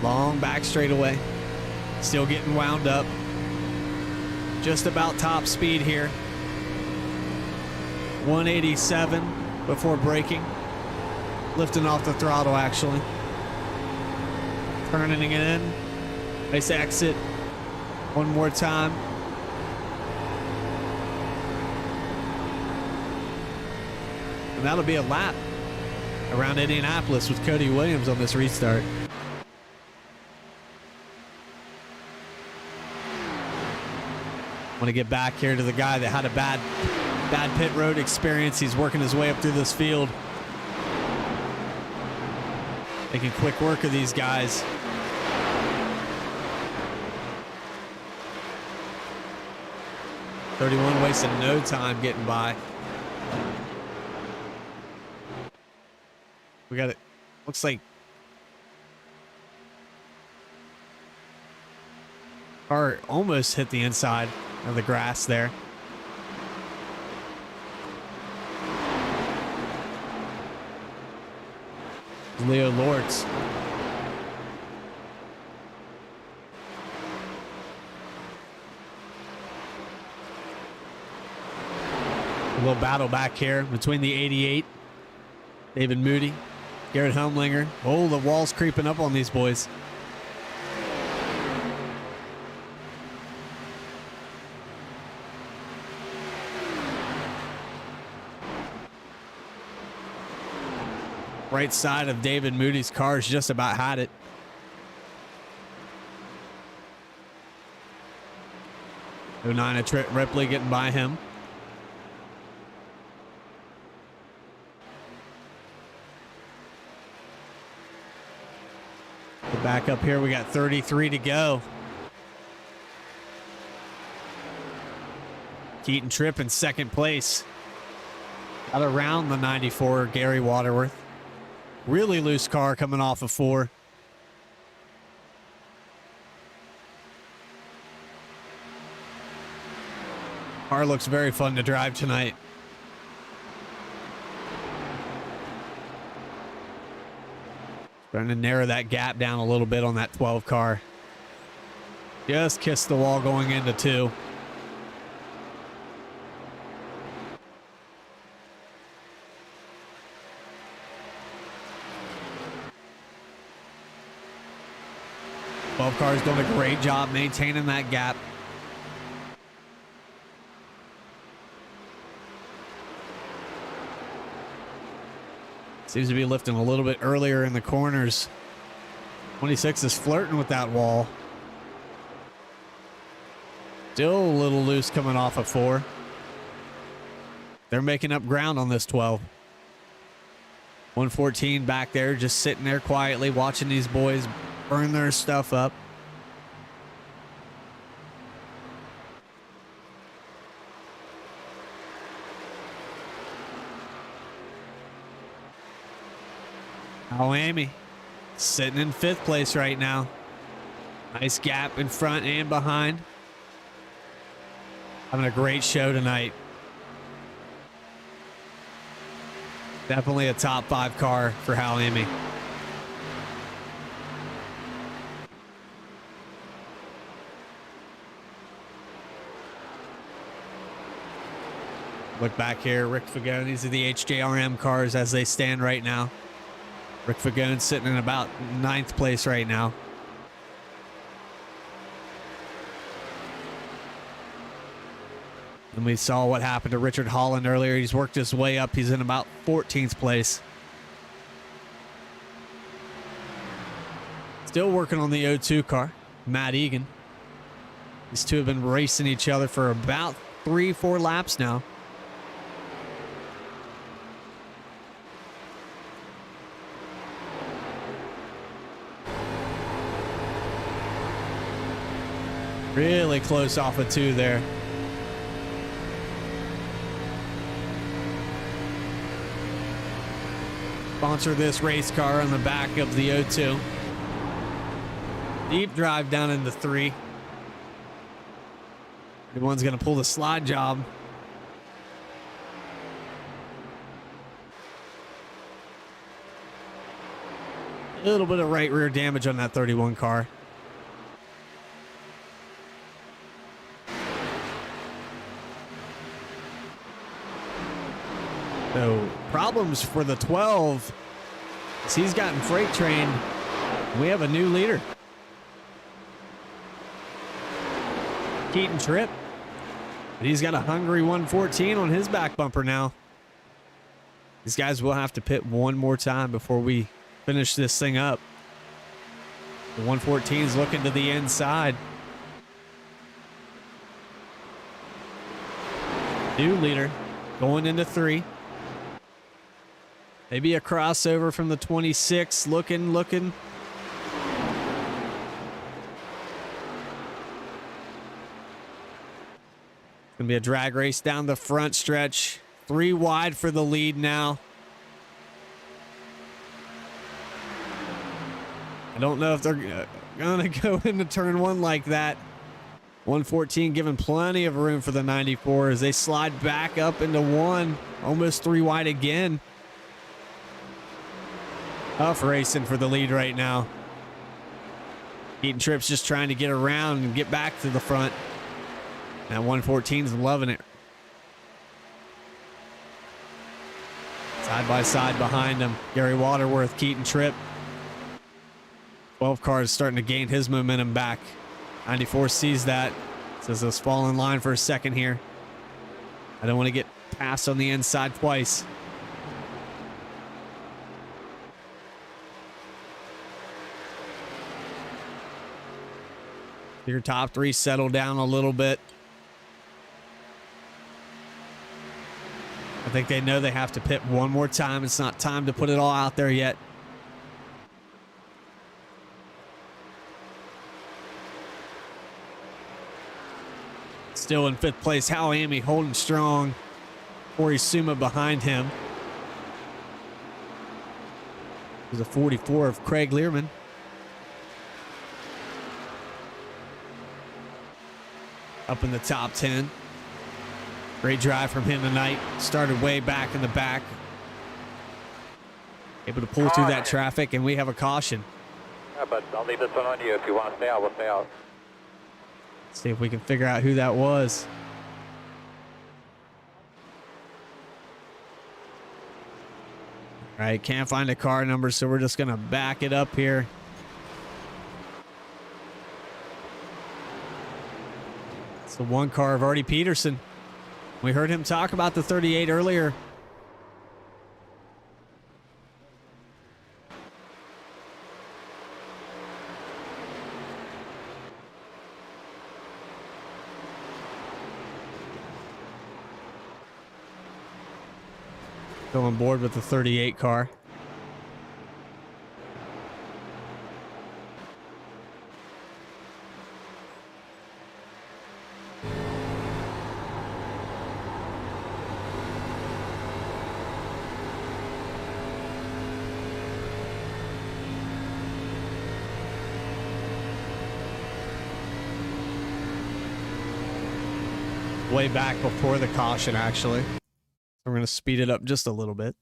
Long back straightaway. Still getting wound up. Just about top speed here. 187 before braking. Lifting off the throttle, actually. Turning it in. Nice exit. One more time. And that'll be a lap around Indianapolis with Cody Williams on this restart. Want to get back here to the guy that had a bad pit road experience. He's working his way up through this field. Making quick work of these guys. .31 wasting no time getting by. We got it. Looks like car almost hit the inside of the grass there. Leo Lortz. A little battle back here between the 88, David Moody, Garrett Helmlinger. Oh, the wall's creeping up on these boys. Right side of David Moody's car's just about had it. '09 Ripley getting by him. Back up here, we got 33 to go. Keaton Tripp in second place. Out around the 94, Gary Waterworth. Really loose car coming off of 4. Car looks very fun to drive tonight. Trying to narrow that gap down a little bit on that 12 car. Just kissed the wall going into 2. Both cars doing a great job maintaining that gap. Seems to be lifting a little bit earlier in the corners. 26 is flirting with that wall. Still a little loose coming off of 4. They're making up ground on this 12. 114 back there, just sitting there quietly watching these boys burn their stuff up. Amy sitting in 5th place right now. Nice gap in front and behind. Having a great show tonight. Definitely a top 5 car for Hal Amy. Look back here, Rick Fagone. These are the HJRM cars as they stand right now. Rick Fagone sitting in about 9th place right now. And we saw what happened to Richard Holland earlier. He's worked his way up. He's in about 14th place. Still working on the O2 car, Matt Egan. These two have been racing each other for about 3-4 laps now. Really close off of 2 there. Sponsor this race car on the back of the O2. Deep drive down into 3. Everyone's going to pull the slide job. A little bit of right rear damage on that 31 car. So problems for the 12 as he's gotten freight trained. We have a new leader. Keaton Tripp. But he's got a hungry 114 on his back bumper now. These guys will have to pit one more time before we finish this thing up. The 114 is looking to the inside. New leader going into 3. Maybe a crossover from the 26. Looking. Gonna be a drag race down the front stretch. 3 wide for the lead now. I don't know if they're gonna go into turn 1 like that. 114 giving plenty of room for the 94 as they slide back up into 1. Almost 3 wide again. Tough racing for the lead right now. Keaton Tripp's just trying to get around and get back to the front. Now 114's loving it. Side by side behind him. Gary Waterworth, Keaton Tripp. 12 car is starting to gain his momentum back. 94 sees that. Says let's fall in line for a second here. I don't want to get passed on the inside twice. Your top 3 settle down a little bit. I think they know they have to pit one more time. It's not time to put it all out there yet. Still in 5th place, Hal Amy holding strong. Corey Suma behind him. There's a 44 of Craig Learman. Up in the top 10. Great drive from him tonight. Started way back in the back. Able to pull through that traffic, and we have a caution. Yeah, but I'll leave this one on you. If you want to stay out, we'll stay out. Let's see if we can figure out who that was. All right, can't find a car number, so we're just going to back it up here. It's the 1 car of Artie Peterson. We heard him talk about the 38 earlier. Go on board with the 38 car. Way back before the caution, actually. We're going to speed it up just a little bit.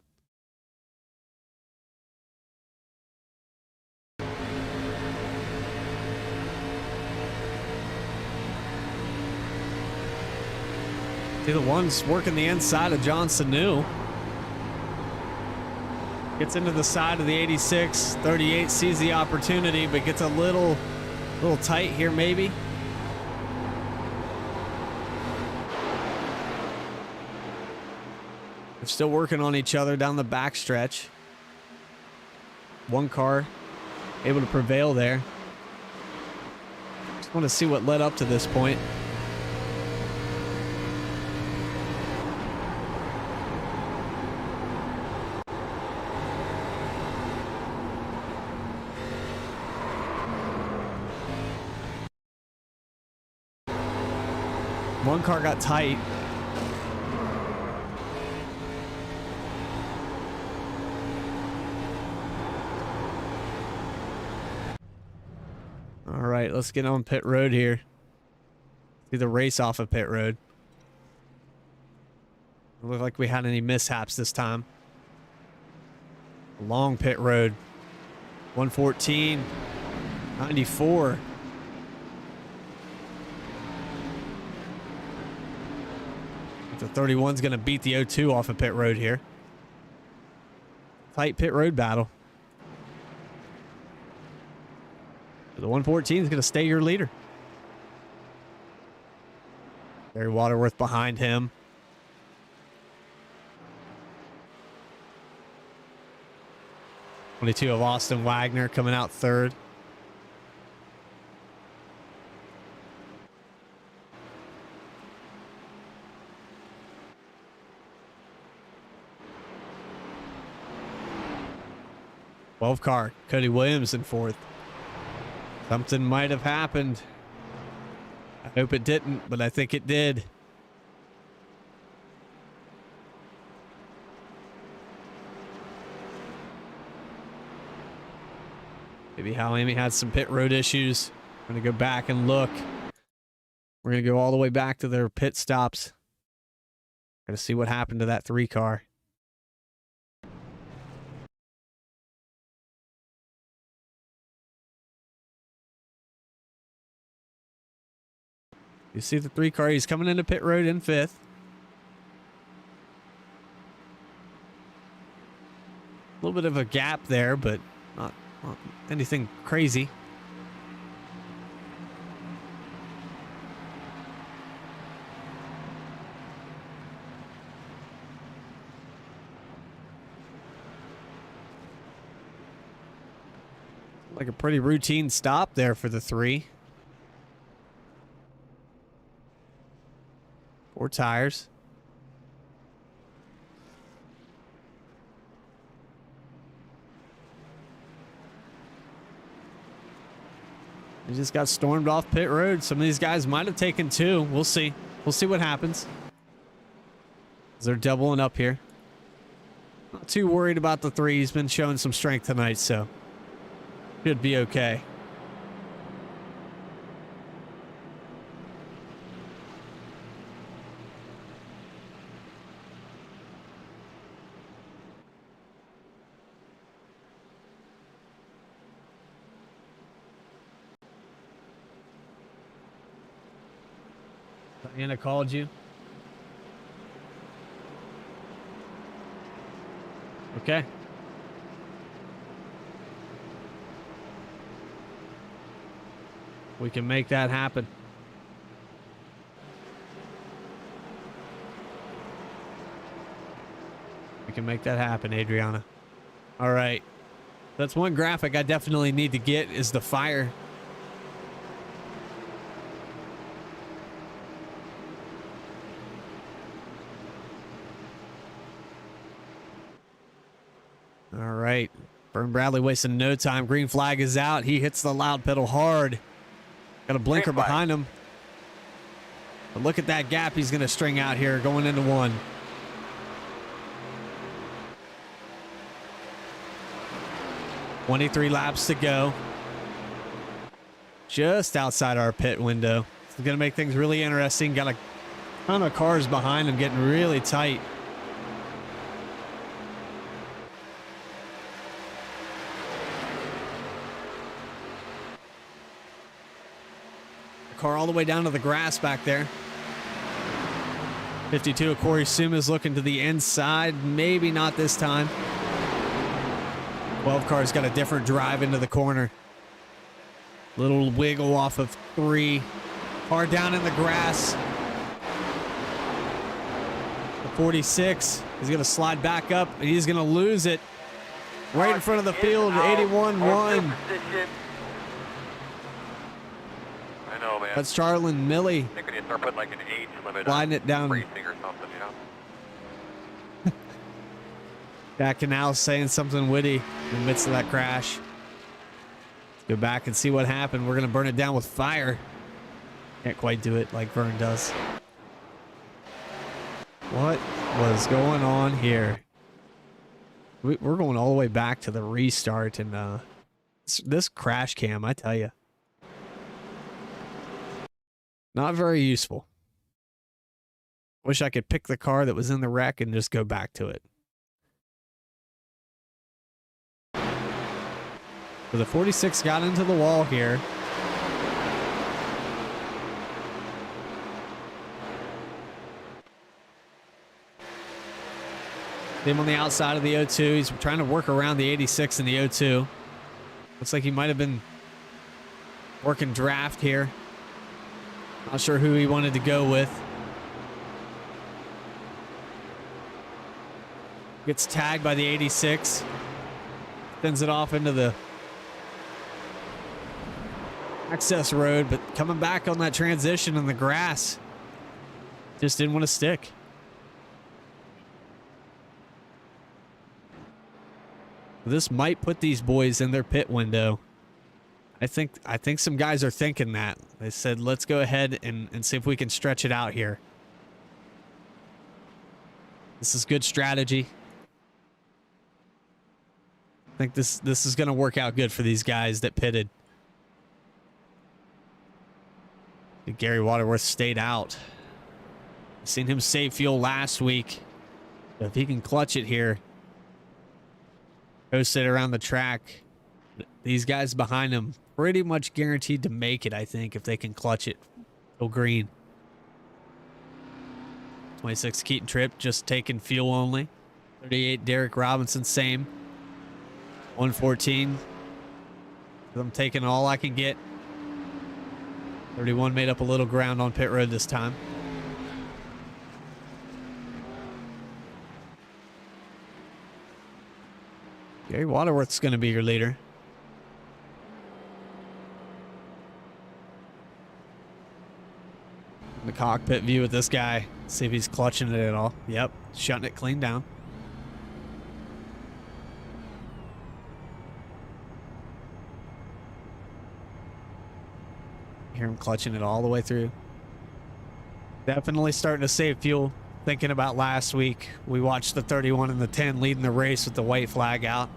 See the one's working the inside of John Sanu. Gets into the side of the 86. 38 sees the opportunity, but gets a little tight here maybe. They're still working on each other down the back stretch. 1 car able to prevail there. Just want to see what led up to this point. One car got tight. All right, let's get on pit road here. Do the race off of pit road. Doesn't look like we had any mishaps this time. Long pit road. 114, 94. The 31's going to beat the 02 off of pit road here. Tight pit road battle. The 114 is going to stay your leader. Gary Waterworth behind him. '22 of Austin Wagner coming out third. 12 car, Cody Williams in fourth. Something might have happened. I hope it didn't, but I think it did. Maybe Amy had some pit road issues. I'm going to go back and look. We're going to go all the way back to their pit stops. Got to see what happened to that 3 car. You see the 3 car, he's coming into pit road in 5th. A little bit of a gap there, but not anything crazy. Like a pretty routine stop there for the 3. 4 tires. He just got stormed off pit road. Some of these guys might have taken 2. We'll see. We'll see what happens. They're doubling up here. Not too worried about the 3. He's been showing some strength tonight, so should be okay. Diana called you. Okay. We can make that happen. We can make that happen, Adriana. All right. That's one graphic I definitely need to get is the fire. All right. Vern Bradley wasting no time. Green flag is out. He hits the loud pedal hard. Got a blinker behind him. But look at that gap he's going to string out here going into 1. "23 laps to go. Just outside our pit window. It's going to make things really interesting. Got a ton of cars behind him getting really tight. Car all the way down to the grass back there. 52 of Corey Suma's looking to the inside. Maybe not this time. 12 car's got a different drive into the corner. Little wiggle off of 3. Car down in the grass. The 46 is going to slide back up, and he's going to lose it. Right in front of the field, 81-1. I know, man. That's Charlin Millie. They could start putting like an age limit Sliding on it down. racing or something, you know? Jack Canal saying something witty in the midst of that crash. Let's go back and see what happened. We're going to burn it down with fire. Can't quite do it like Vern does. What was going on here? We're going all the way back to the restart, and this crash cam, I tell you. Not very useful. Wish I could pick the car that was in the wreck and just go back to it. So the 46 got into the wall here. Him on the outside of the O2. He's trying to work around the 86 and the O2. Looks like he might have been working draft here. Not sure who he wanted to go with. Gets tagged by the 86. Sends it off into the access road, but coming back on that transition in the grass. Just didn't want to stick. This might put these boys in their pit window. I think some guys are thinking that. They said, let's go ahead and see if we can stretch it out here. This is good strategy. I think this is going to work out good for these guys that pitted. Gary Waterworth stayed out. Seen him save fuel last week. If he can clutch it here, coast it around the track, these guys behind him pretty much guaranteed to make it, I think, if they can clutch it. Go green. 26 Keaton Tripp just taking fuel only. 38 Derek Robinson, same. 114. I'm taking all I can get. 31 made up a little ground on pit road this time. Gary Waterworth's going to be your leader. The cockpit view with this guy. See if he's clutching it at all. Yep, shutting it clean down. Hear him clutching it all the way through. Definitely starting to save fuel. Thinking about last week, we watched the 31 and the 10 leading the race with the white flag out.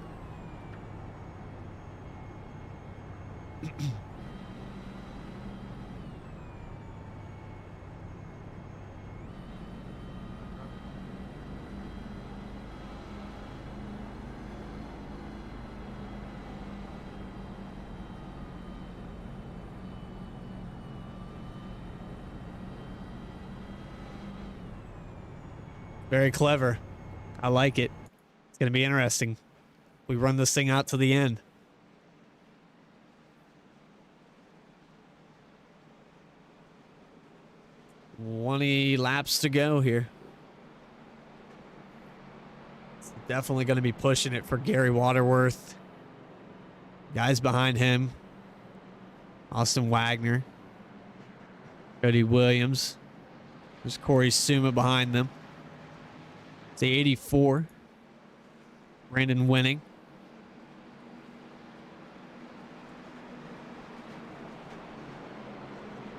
Very clever. I like it. It's going to be interesting. We run this thing out to the end. 20 laps to go here. It's definitely going to be pushing it for Gary Waterworth. Guys behind him. Austin Wagner. Cody Williams. There's Corey Suma behind them. It's the 84. Brandon Winning.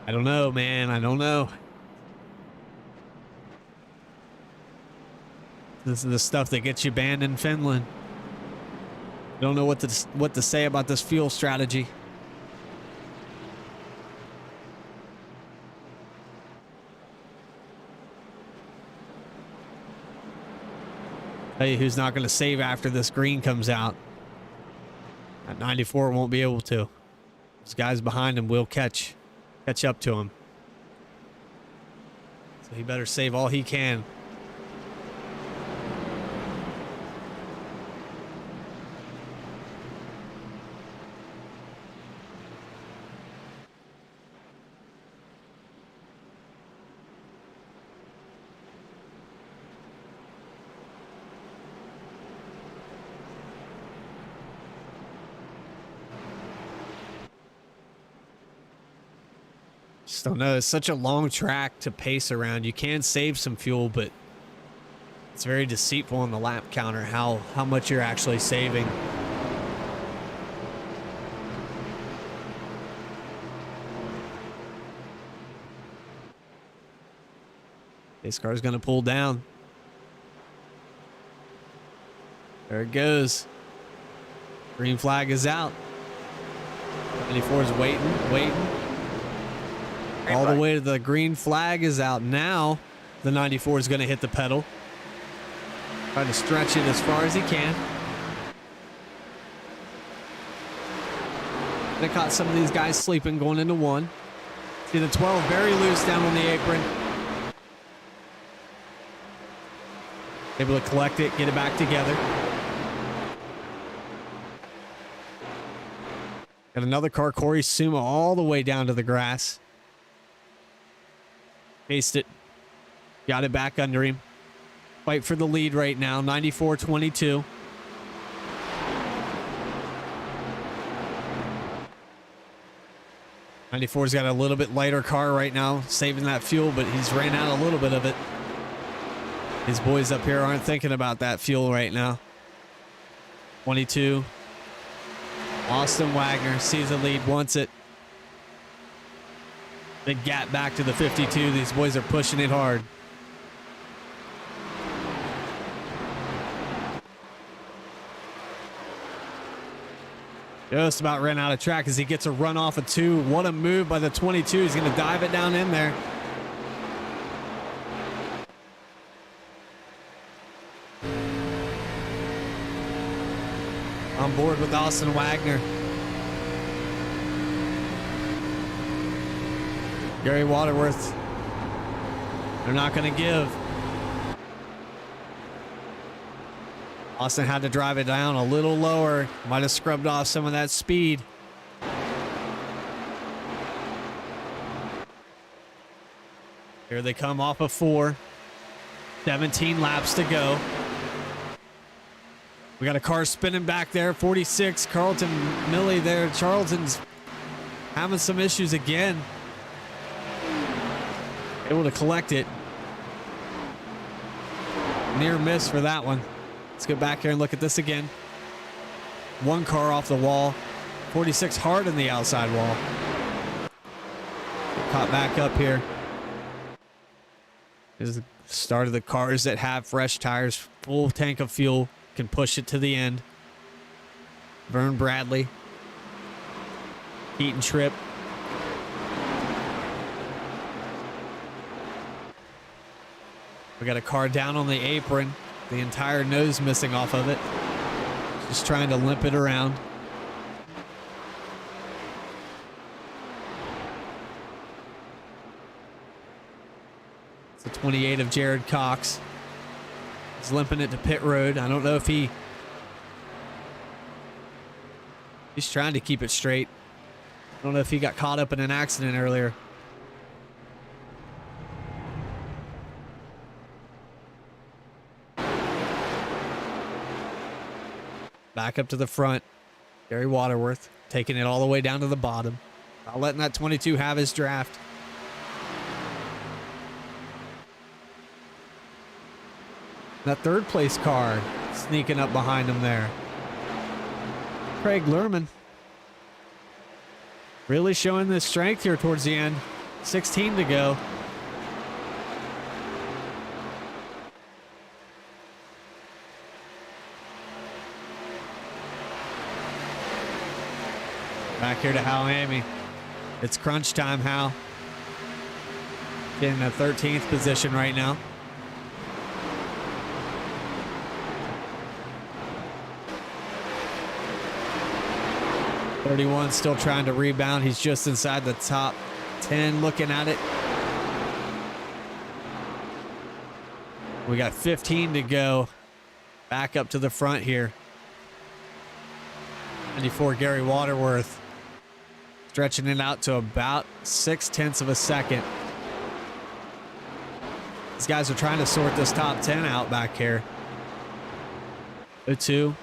I don't know, man. I don't know. This is the stuff that gets you banned in Finland. I don't know what to say about this fuel strategy. Tell you who's not going to save after this green comes out. At 94 won't be able to. Those guys behind him will catch up to him. So he better save all he can. Just don't know. It's such a long track to pace around. You can save some fuel, but it's very deceitful on the lap counter how much you're actually saving. This car's going to pull down. There it goes. Green flag is out. 94 is waiting. All the way to the green flag is out. Now the 94 is going to hit the pedal. Try to stretch it as far as he can. They caught some of these guys sleeping going into one. See the 12 very loose down on the apron. Able to collect it, get it back together. Got another car, Corey Suma, all the way down to the grass. Faced it. Got it back under him. Fight for the lead right now. 94-22. '94's got a little bit lighter car right now, saving that fuel, but he's ran out a little bit of it. His boys up here aren't thinking about that fuel right now. 22. Austin Wagner sees the lead, wants it. Big gap back to the 52. These boys are pushing it hard. Just about ran out of track as he gets a run off of 2. What a move by the 22. He's going to dive it down in there. On board with Austin Wagner. Gary Waterworth. They're not going to give. Austin had to drive it down a little lower. Might have scrubbed off some of that speed. Here they come off of 4. 17 laps to go. We got a car spinning back there. 46, Carlton Millie there. Charlton's having some issues again. Able to collect it. Near miss for that one. Let's go back here and look at this again. 1 car off the wall. 46 hard in the outside wall. Caught back up here. This is the start of the cars that have fresh tires, full tank of fuel, can push it to the end. Vern Bradley. Heaton Tripp. We got a car down on the apron. The entire nose missing off of it. Just trying to limp it around. It's the 28 of Jared Cox. He's limping it to pit road. I don't know if he's trying to keep it straight. I don't know if he got caught up in an accident earlier. Back up to the front. Gary Waterworth taking it all the way down to the bottom. Not letting that 22 have his draft. That 3rd place car sneaking up behind him there. Craig Lerman really showing the strength here towards the end. 16 to go. Back here to Hal Amy. It's crunch time, Hal. In the 13th position right now. .31 still trying to rebound. He's just inside the top 10 looking at it. We got 15 to go. Back up to the front here. 94 Gary Waterworth. Stretching it out to about 0.6 of a second. These guys are trying to sort this top 10 out back here. 02.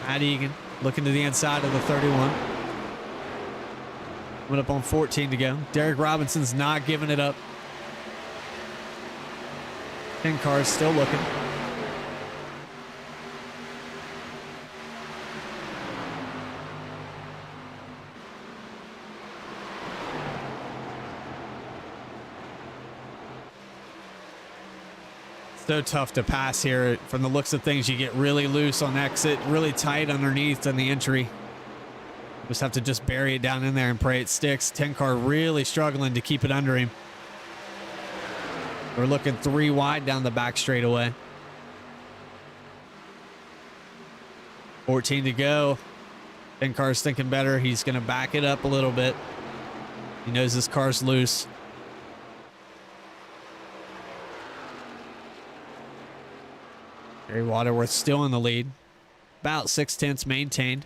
Matt Egan looking to the inside of the 31. Coming up on 14 to go. Derek Robinson's not giving it up. 10 cars still looking. So tough to pass here. From the looks of things, you get really loose on exit, really tight underneath on the entry. Just have to just bury it down in there and pray it sticks. 10 car really struggling to keep it under him. We're looking 3 wide down the back straightaway. 14 to go. 10 car's thinking better. He's going to back it up a little bit. He knows this car's loose. Gary Waterworth still in the lead. About 0.6 maintained.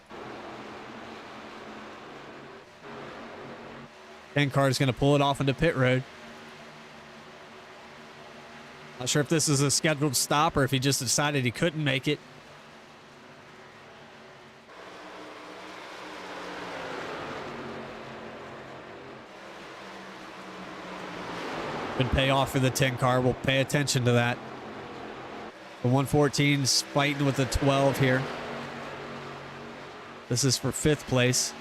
10 car is going to pull it off into pit road. Not sure if this is a scheduled stop or if he just decided he couldn't make it. Could pay off for the 10 car. We'll pay attention to that. The 114's fighting with the 12 here. This is for 5th place.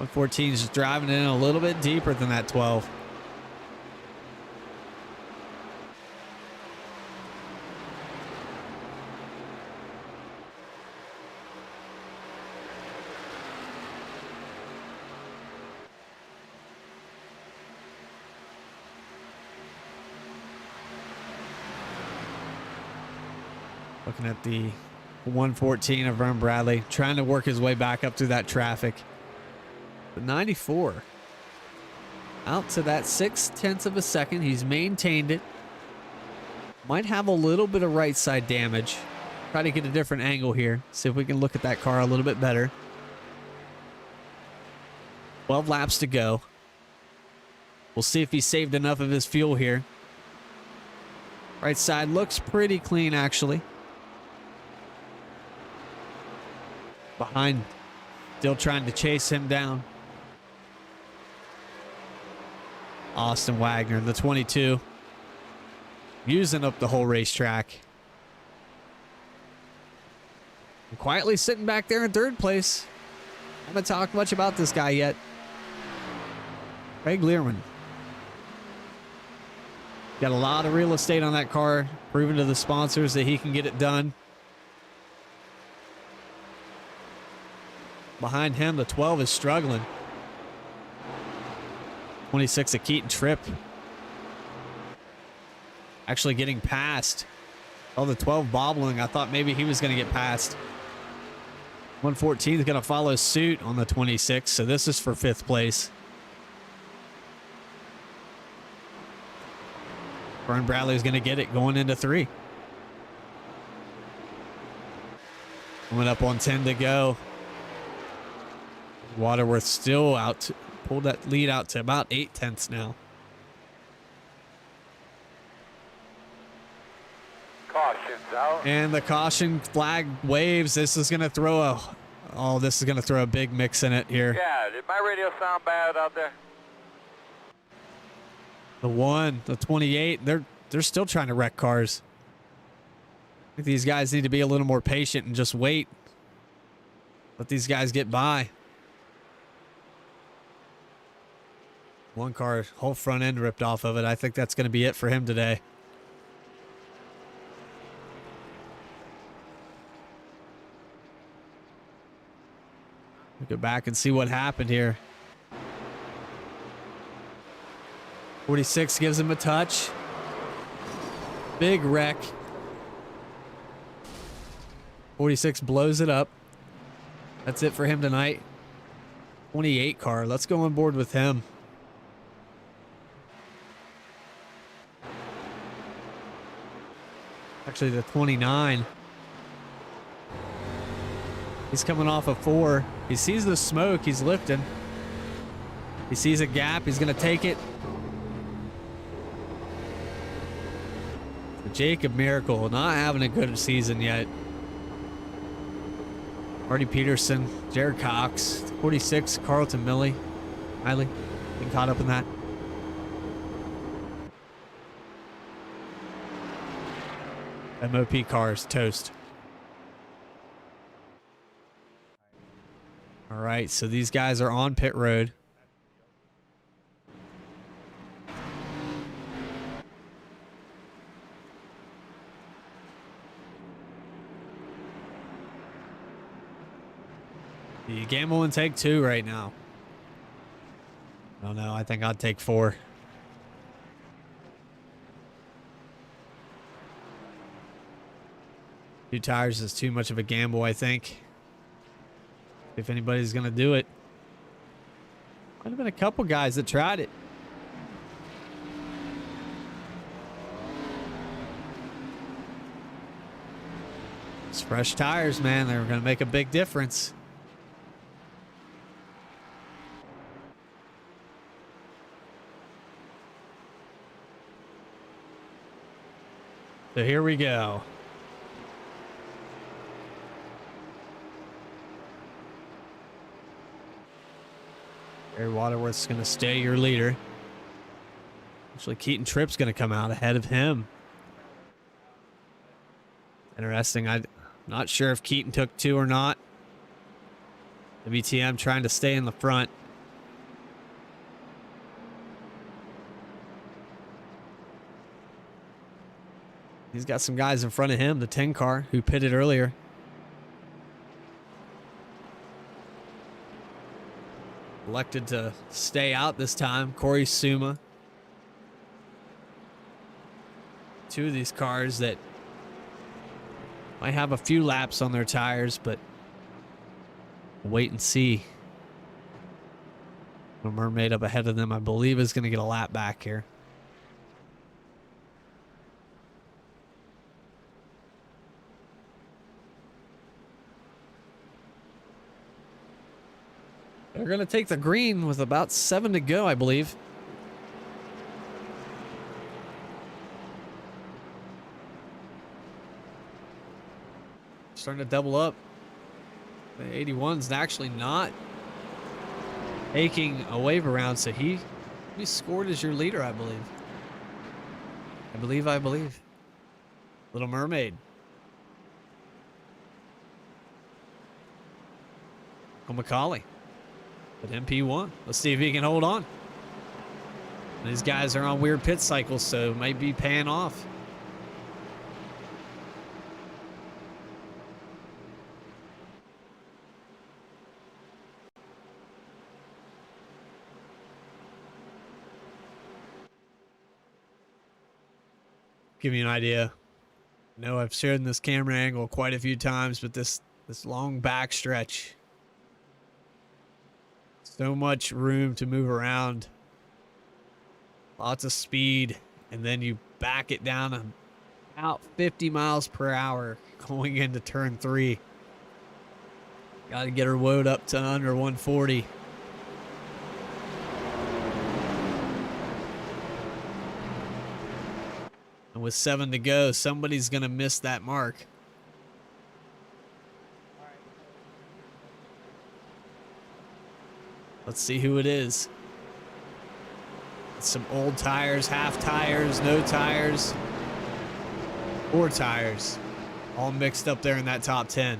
.114 is just driving in a little bit deeper than that 12. Looking at the 114 of Vern Bradley, trying to work his way back up through that traffic. The 94 out to that 0.6 of a second. He's maintained it. Might have a little bit of right side damage. Try to get a different angle here. See if we can look at that car a little bit better. 12 laps to go. We'll see if he saved enough of his fuel here. Right side looks pretty clean, actually. Behind, still trying to chase him down. Austin Wagner, the 22, using up the whole racetrack. And quietly sitting back there in 3rd place. Haven't talked much about this guy yet. Craig Learman. Got a lot of real estate on that car, proving to the sponsors that he can get it done. Behind him, the 12 is struggling. 26 of Keaton Tripp. Actually getting past. Oh, the 12 bobbling. I thought maybe he was going to get past. 114 is going to follow suit on the 26, so this is for 5th place. Vern Bradley's going to get it going into 3. Coming up on 10 to go. Waterworth still out, pulled that lead out to about 0.8 now. Caution's out. And the caution flag waves. This is going to throw a big mix in it here. Yeah, did my radio sound bad out there? The 28, they're still trying to wreck cars. I think these guys need to be a little more patient and just wait. Let these guys get by. One car, whole front end ripped off of it. I think that's going to be it for him today. We'll go back and see what happened here. 46 gives him a touch. Big wreck. 46 blows it up. That's it for him tonight. 28 car. Let's go on board with him. Actually, the 29. He's coming off a 4. He sees the smoke. He's lifting. He sees a gap. He's going to take it. Jacob Miracle not having a good season yet. Marty Peterson, Jared Cox, 46, Carlton Millie. Miley, been caught up in that. MOP cars, toast. All right, so these guys are on pit road. You gamble and take 2 right now. I don't know. I think I'd take 4. Two tires is too much of a gamble, I think. If anybody's going to do it. Might have been a couple guys that tried it. It's fresh tires, man. They're going to make a big difference. So here we go. Barry Waterworth's going to stay your leader. Actually, Keaton Tripp's going to come out ahead of him. Interesting. I'm not sure if Keaton took 2 or not. WTM trying to stay in the front. He's got some guys in front of him, the 10 car who pitted earlier. Elected to stay out this time. Corey Suma. 2 of these cars that might have a few laps on their tires, but we'll wait and see. The Mermaid up ahead of them, I believe, is going to get a lap back here. They're going to take the green with about 7 to go, I believe. Starting to double up. The 81's actually not taking a wave around, so he scored as your leader, I believe. I believe. Little Mermaid. Macaulay. But MP won. Let's see if he can hold on. These guys are on weird pit cycles, so it might be paying off. Give you an idea. I know I've shared this camera angle quite a few times, but this long back stretch. So much room to move around. Lots of speed. And then you back it down about 50 miles per hour going into turn 3. Got to get her woed up to under 140. And with 7 to go, somebody's going to miss that mark. Let's see who it is. Some old tires, half tires, no tires, 4 tires. All mixed up there in that top 10.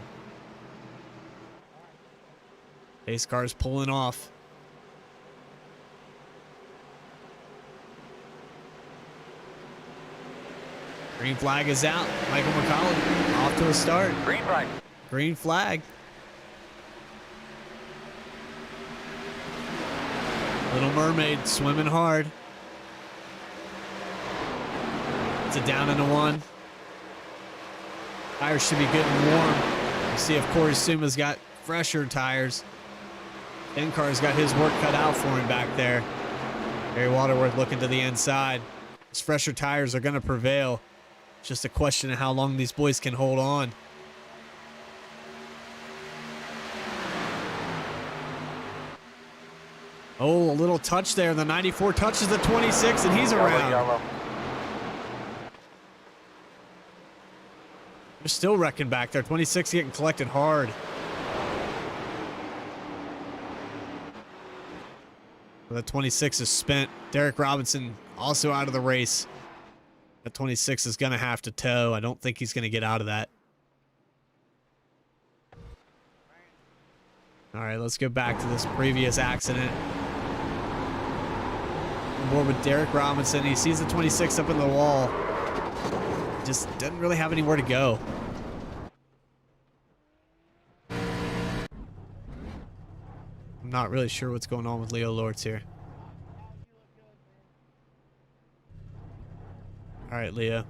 Pace car's pulling off. Green flag is out. Michael McCollum off to a start. Green flag. Green flag. Little Mermaid swimming hard. It's a down and a 1. Tires should be good and warm. We'll see if Corey Suma's got fresher tires. N-Car's got his work cut out for him back there. Barry Waterworth looking to the inside. His fresher tires are going to prevail. It's just a question of how long these boys can hold on. Oh, a little touch there. The 94 touches the 26, and he's around. Yellow. They're still wrecking back there. 26 getting collected hard. The 26 is spent. Derek Robinson also out of the race. The 26 is going to have to tow. I don't think he's going to get out of that. All right, let's go back to this previous accident. On board with Derek Robinson. He sees the 26 up in the wall. Just doesn't really have anywhere to go. I'm not really sure what's going on with Leo Lortz here. All right, Leo.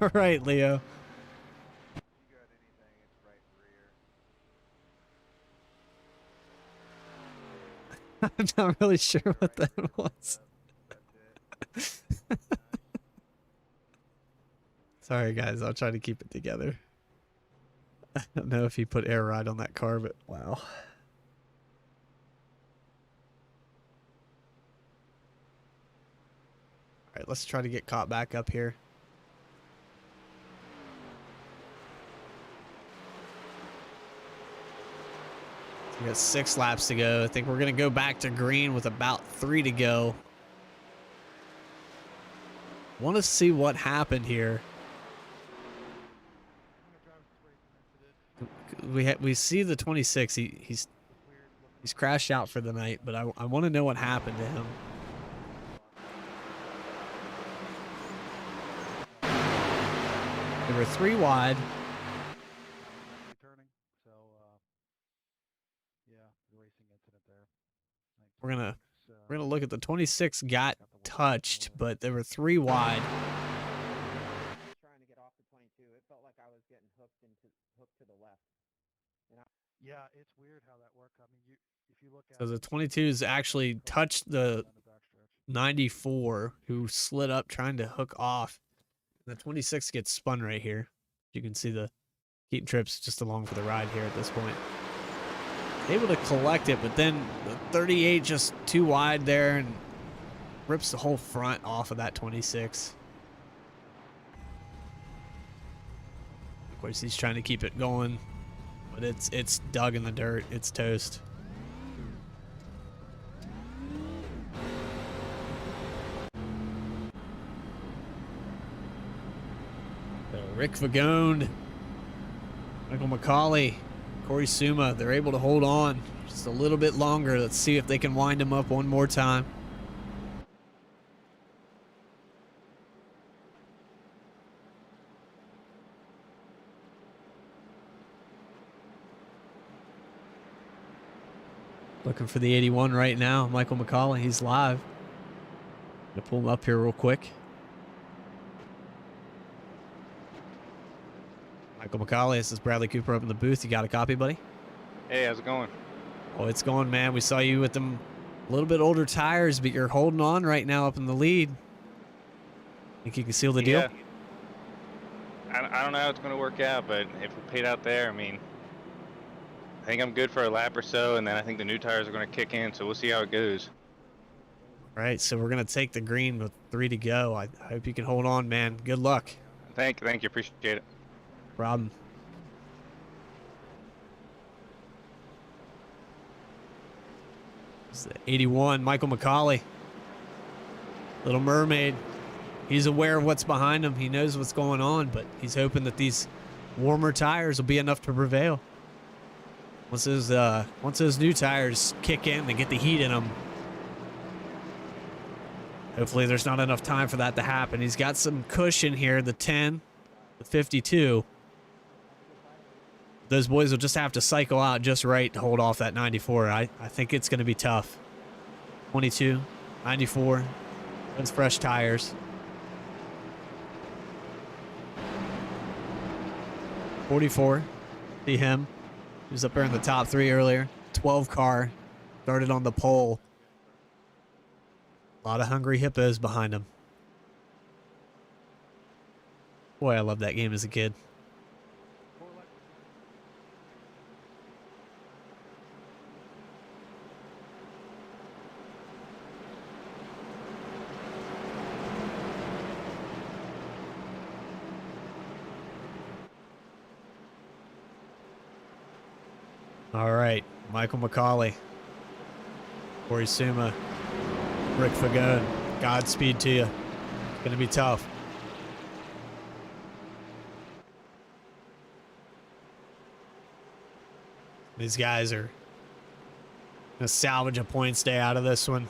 All right, Leo. I'm not really sure what that was. Sorry, guys. I'll try to keep it together. I don't know if he put air ride on that car, but wow. All right, let's try to get caught back up here. We got 6 laps to go. I think we're going to go back to green with about 3 to go. Want to see what happened here. We see the 26. He's crashed out for the night, but I want to know what happened to him. There were 3 wide. We're gonna look at the 26 got touched, but there were 3 wide. Trying to get off the 22, it felt like I was getting hooked to the left. Yeah, it's weird how that worked. I mean, if you look at So the 22s actually touched the 94, who slid up trying to hook off. The 26 gets spun right here. You can see the Keaton Trips just along for the ride here at this point. Able to collect it, but then the 38 just too wide there and rips the whole front off of that 26. Of course, he's trying to keep it going, but it's dug in the dirt. It's toast. So Rick Vagone, Michael McCauley, Corey Suma, they're able to hold on just a little bit longer. Let's see if they can wind him up one more time. Looking for the 81 right now. Michael McCauley, he's live. Gonna pull him up here real quick. Michael McCauley, this is Bradley Cooper up in the booth. You got a copy, buddy? Hey, how's it going? Oh, it's going, man. We saw you with them a little bit older tires, but you're holding on right now up in the lead. Think you can seal the deal? Yeah. I don't know how it's going to work out, but if we paid out there, I mean, I think I'm good for a lap or so, and then I think the new tires are going to kick in, so we'll see how it goes. All right, so we're going to take the green with 3 to go. I hope you can hold on, man. Good luck. Thank you. Appreciate it. Problem. It's the 81, Michael McCauley. Little Mermaid. He's aware of what's behind him. He knows what's going on, but he's hoping that these warmer tires will be enough to prevail. Once those new tires kick in, they get the heat in them. Hopefully there's not enough time for that to happen. He's got some cushion here, the 10, the 52. Those boys will just have to cycle out just right to hold off that 94. I think it's going to be tough. 22, 94, those fresh tires. 44, see him. He was up there in the top 3 earlier. 12 car, started on the pole. A lot of hungry hippos behind him. Boy, I loved that game as a kid. All right, Michael McCauley, Corey Suma, Rick Fagone, Godspeed to you. It's going to be tough. These guys are going to salvage a points day out of this one.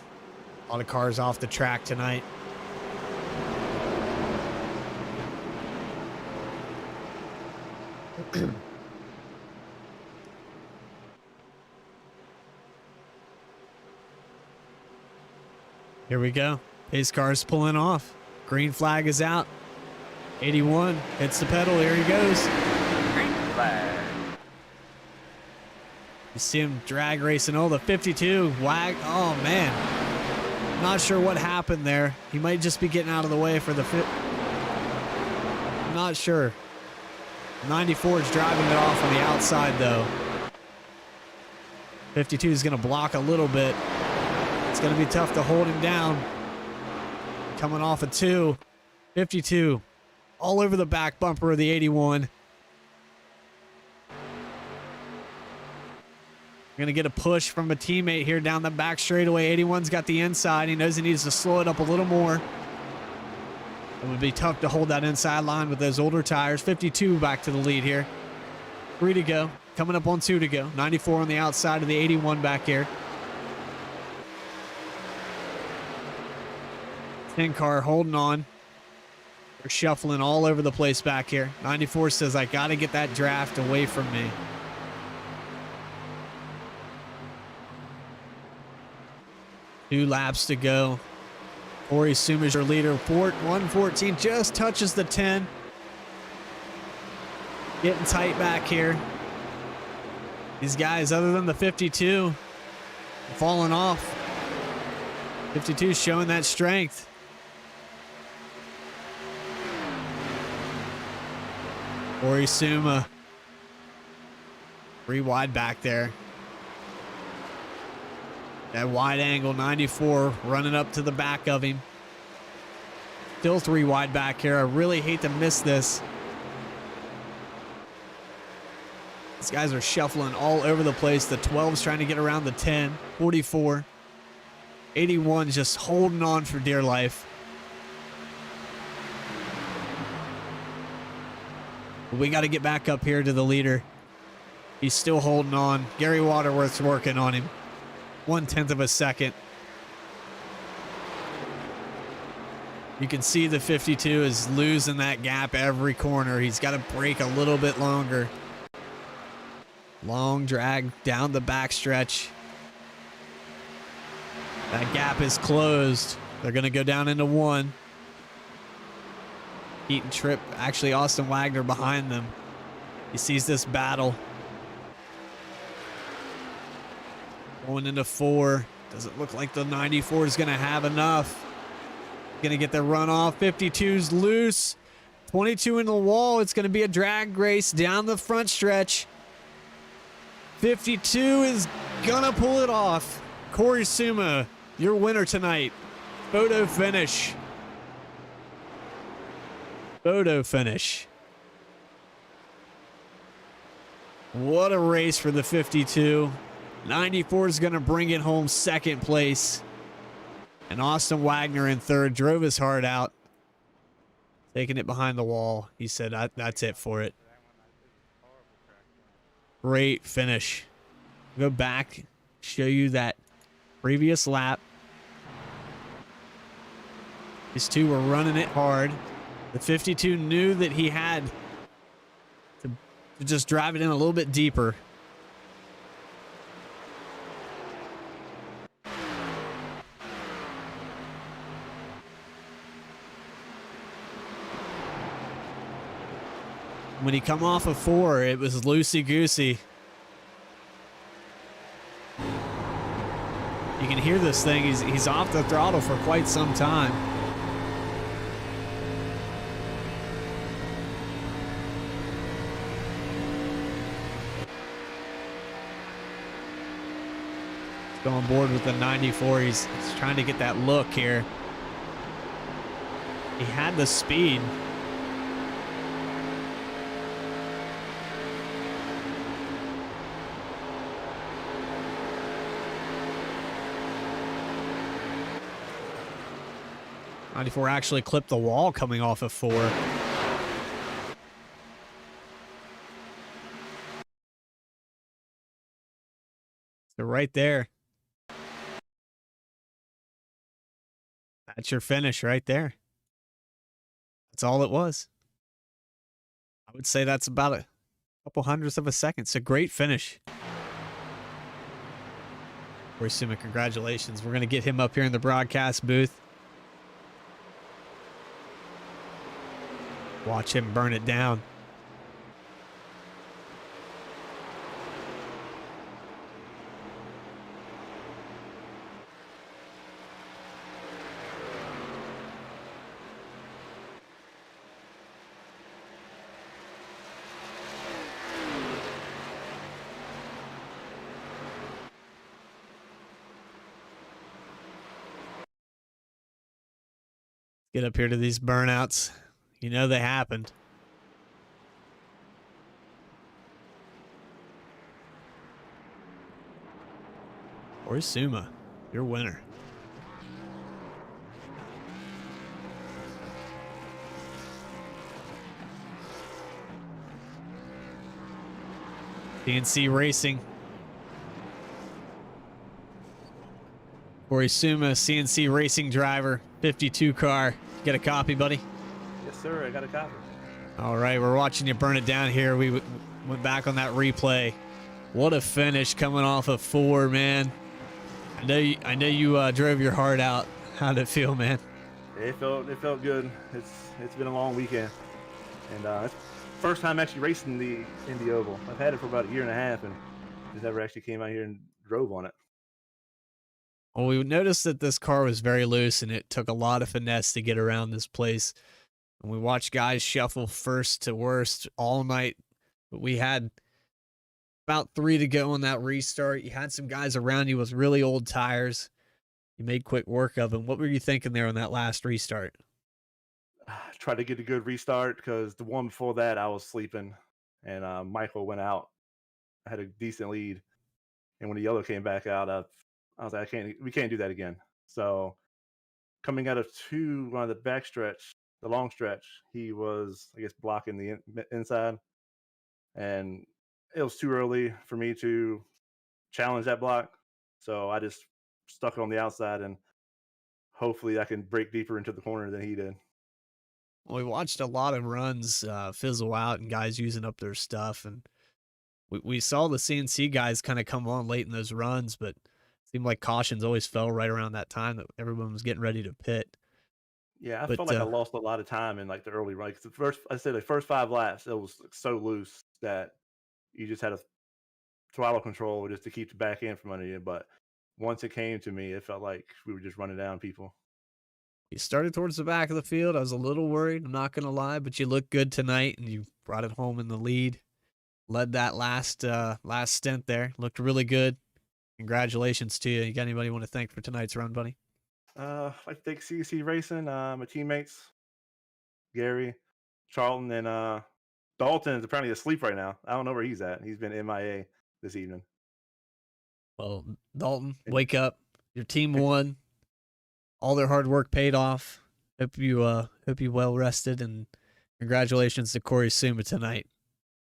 A lot of cars off the track tonight. Here we go. Pace car's pulling off. Green flag is out. 81 hits the pedal. Here he goes. Green flag. You see him drag racing. Oh, the 52 wag. Oh, man. Not sure what happened there. He might just be getting out of the way for the I'm not sure. 94 is driving it off on the outside, though. 52 is going to block a little bit. It's going to be tough to hold him down. Coming off a 2. 52. All over the back bumper of the 81. Going to get a push from a teammate here down the back straightaway. 81's got the inside. He knows he needs to slow it up a little more. It would be tough to hold that inside line with those older tires. 52 back to the lead here. 3 to go. Coming up on 2 to go. 94 on the outside of the 81 back here. 10 car holding on. They're shuffling all over the place back here. 94 says, I got to get that draft away from me. Two laps to go. Corey Suma's your leader. 114 just touches the 10. Getting tight back here. These guys, other than the 52, falling off. 52 showing that strength. Corey Suma. 3 wide back there. That wide angle, 94 running up to the back of him. Still 3 wide back here. I really hate to miss this. These guys are shuffling all over the place. The 12's trying to get around the 10. 44. 81 just holding on for dear life. We got to get back up here to the leader. He's still holding on. Gary Waterworth's working on him. 1/10 of a second. You can see the 52 is losing that gap every corner. He's got to brake a little bit longer. Long drag down the backstretch. That gap is closed. They're going to go down into 1. Heaton Tripp, actually Austin Wagner behind them. He sees this battle. Going into 4. Doesn't look like the 94 is going to have enough. Going to get the run off. 52's loose. 22 in the wall. It's going to be a drag race down the front stretch. 52 is going to pull it off. Corey Suma, your winner tonight. Photo finish. Photo finish. What a race for the 52. 94 is going to bring it home second place. And Austin Wagner in third. Drove his heart out. Taking it behind the wall. He said, that's it for it. Great finish. Go back. Show you that previous lap. These two were running it hard. The 52 knew that he had to just drive it in a little bit deeper. When he come off of 4, it was loosey-goosey. You can hear this thing. He's off the throttle for quite some time. He's going board with the 94. He's trying to get that look here. He had the speed. '94 actually clipped the wall coming off of 4. So right there. That's your finish right there. That's all it was. I would say that's about a couple hundredths of a second. It's a great finish. Corey Suma, congratulations. We're going to get him up here in the broadcast booth. Watch him burn it down. Get up here to these burnouts. You know they happened. Orisuma, your winner. CNC Racing. Orisuma, CNC Racing driver, 52 car. Get a copy, buddy? Yes, sir. I got a copy. All right, we're watching you burn it down here. We went back on that replay. What a finish coming off of 4, man. I know you drove your heart out. How'd it feel, man? It felt good. It's been a long weekend, and it's first time actually racing the Indy Oval. I've had it for about a year and a half, and just never actually came out here and drove on it. Well, we noticed that this car was very loose, and it took a lot of finesse to get around this place. And we watched guys shuffle first to worst all night. But we had about 3 to go on that restart. You had some guys around you with really old tires. You made quick work of them. What were you thinking there on that last restart? Tried to get a good restart because the one before that I was sleeping, and Michael went out. I had a decent lead, and when the yellow came back out, I was like, we can't do that again. So coming out of on the back stretch, the long stretch, he was, I guess, blocking the inside, and it was too early for me to challenge that block. So I just stuck it on the outside, and hopefully I can break deeper into the corner than he did. Well, we watched a lot of runs fizzle out and guys using up their stuff. And we saw the CNC guys kind of come on late in those runs, but it seemed like cautions always fell right around that time that everyone was getting ready to pit. Yeah, I But, felt like I lost a lot of time in like the early run. 'Cause the first 5 laps, it was so loose that you just had to throttle control just to keep the back end from under you. But once it came to me, it felt like we were just running down people. You started towards the back of the field. I was a little worried, I'm not going to lie, but you looked good tonight and you brought it home in the lead. Led that last stint there. Looked really good. Congratulations to you. You got anybody you want to thank for tonight's run, buddy? I think CC Racing, my teammates, Gary, Charlton, and Dalton is apparently asleep right now. I don't know where he's at. He's been MIA this evening. Well, Dalton, wake up. Your team won. All their hard work paid off. Hope you well rested, and congratulations to Corey Suma tonight.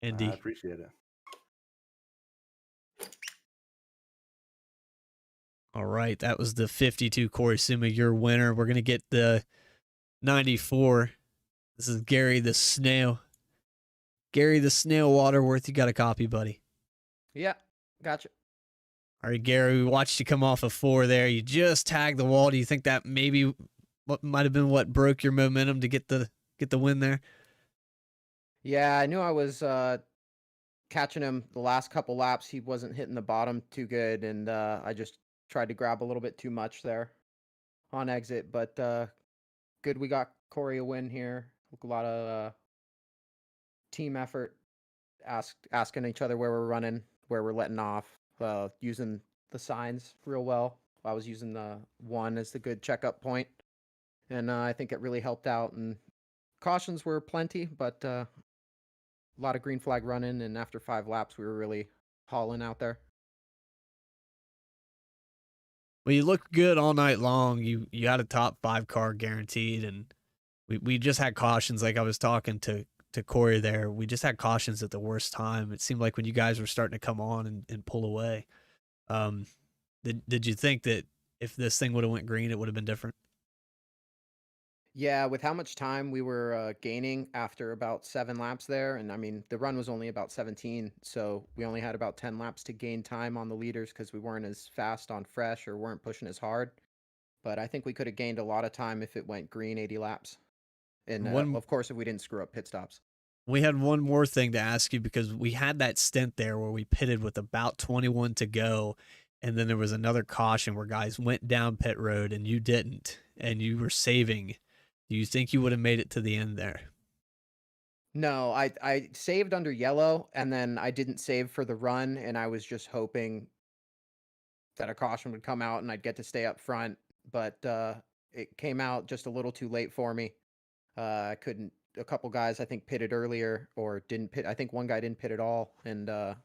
Indy. I appreciate it. All right, that was the 52 Corey Suma, your winner. We're gonna get the 94. This is Gary the Snail. Gary the Snail Waterworth, you got a copy, buddy? Yeah, gotcha. All right, Gary, we watched you come off of 4 there. You just tagged the wall. Do you think that maybe what might have been what broke your momentum to get the win there? Yeah, I knew I was catching him the last couple laps. He wasn't hitting the bottom too good, and I just tried to grab a little bit too much there on exit. But good, we got Corey a win here. A lot of team effort, asking each other where we're running, where we're letting off, using the signs real well. I was using the 1 as the good checkup point, and I think it really helped out. And cautions were plenty, but a lot of green flag running, and after 5 laps, we were really hauling out there. Well, you looked good all night long. You had a top 5 car guaranteed, and we just had cautions. Like I was talking to Corey there, we just had cautions at the worst time. It seemed like when you guys were starting to come on and pull away. Did you think that if this thing would have went green, it would have been different? Yeah, with how much time we were gaining after about 7 laps there, and I mean, the run was only about 17, so we only had about 10 laps to gain time on the leaders because we weren't as fast on fresh or weren't pushing as hard. But I think we could have gained a lot of time if it went green 80 laps. And of course, if we didn't screw up pit stops. We had one more thing to ask you because we had that stint there where we pitted with about 21 to go, and then there was another caution where guys went down pit road and you didn't, and you were saving. Do you think you would have made it to the end there? No, I saved under yellow, and then I didn't save for the run, and I was just hoping that a caution would come out and I'd get to stay up front, but it came out just a little too late for me. I couldn't. A couple guys I think pitted earlier or didn't pit. I think one guy didn't pit at all, and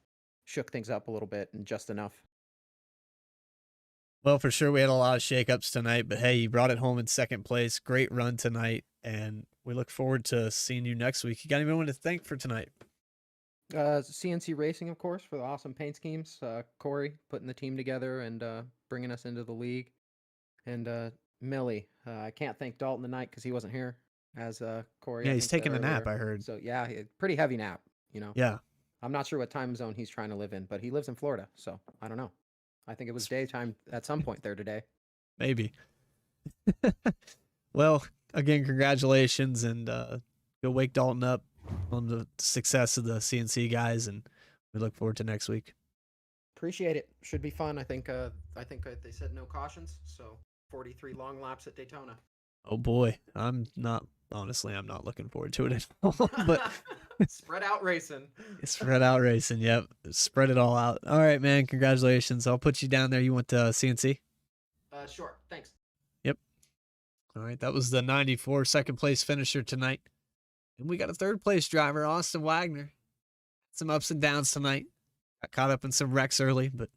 shook things up a little bit and just enough. Well, for sure, we had a lot of shakeups tonight, but hey, you brought it home in second place. Great run tonight, and we look forward to seeing you next week. You got anyone to thank for tonight? CNC Racing, of course, for the awesome paint schemes. Corey putting the team together and bringing us into the league. And Millie. I can't thank Dalton tonight because he wasn't here, as Corey, Yeah, I he's think, said taking a nap, earlier. I heard. So, yeah, pretty heavy nap, Yeah, I'm not sure what time zone he's trying to live in, but he lives in Florida, so I don't know. I think it was daytime at some point there today. maybe. Well, again, congratulations, and go wake Dalton up on the success of the CNC guys, and we look forward to next week. Appreciate it. Should be fun. I think they said no cautions, so 43 long laps at Daytona. Oh boy, I'm not looking forward to it at all. But Spread out racing. spread out racing, yep, spread it all out. All right, man, congratulations. I'll put you down there. You went to CNC? Sure. Thanks. Yep. All right, that was the 94 second place finisher tonight, and we got a third place driver, Austin Wagner. Some ups and downs tonight. Got caught up in some wrecks early, but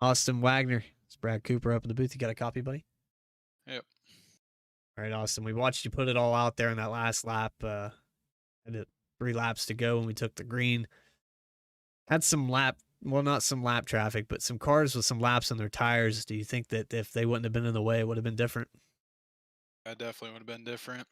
Austin Wagner. It's Brad Cooper up in the booth. You got a copy, buddy? Yep. All right, Austin. We watched you put it all out there in that last lap. Had 3 laps to go when we took the green. Had some not some lap traffic, but some cars with some laps on their tires. Do you think that if they wouldn't have been in the way, it would have been different? I definitely would have been different.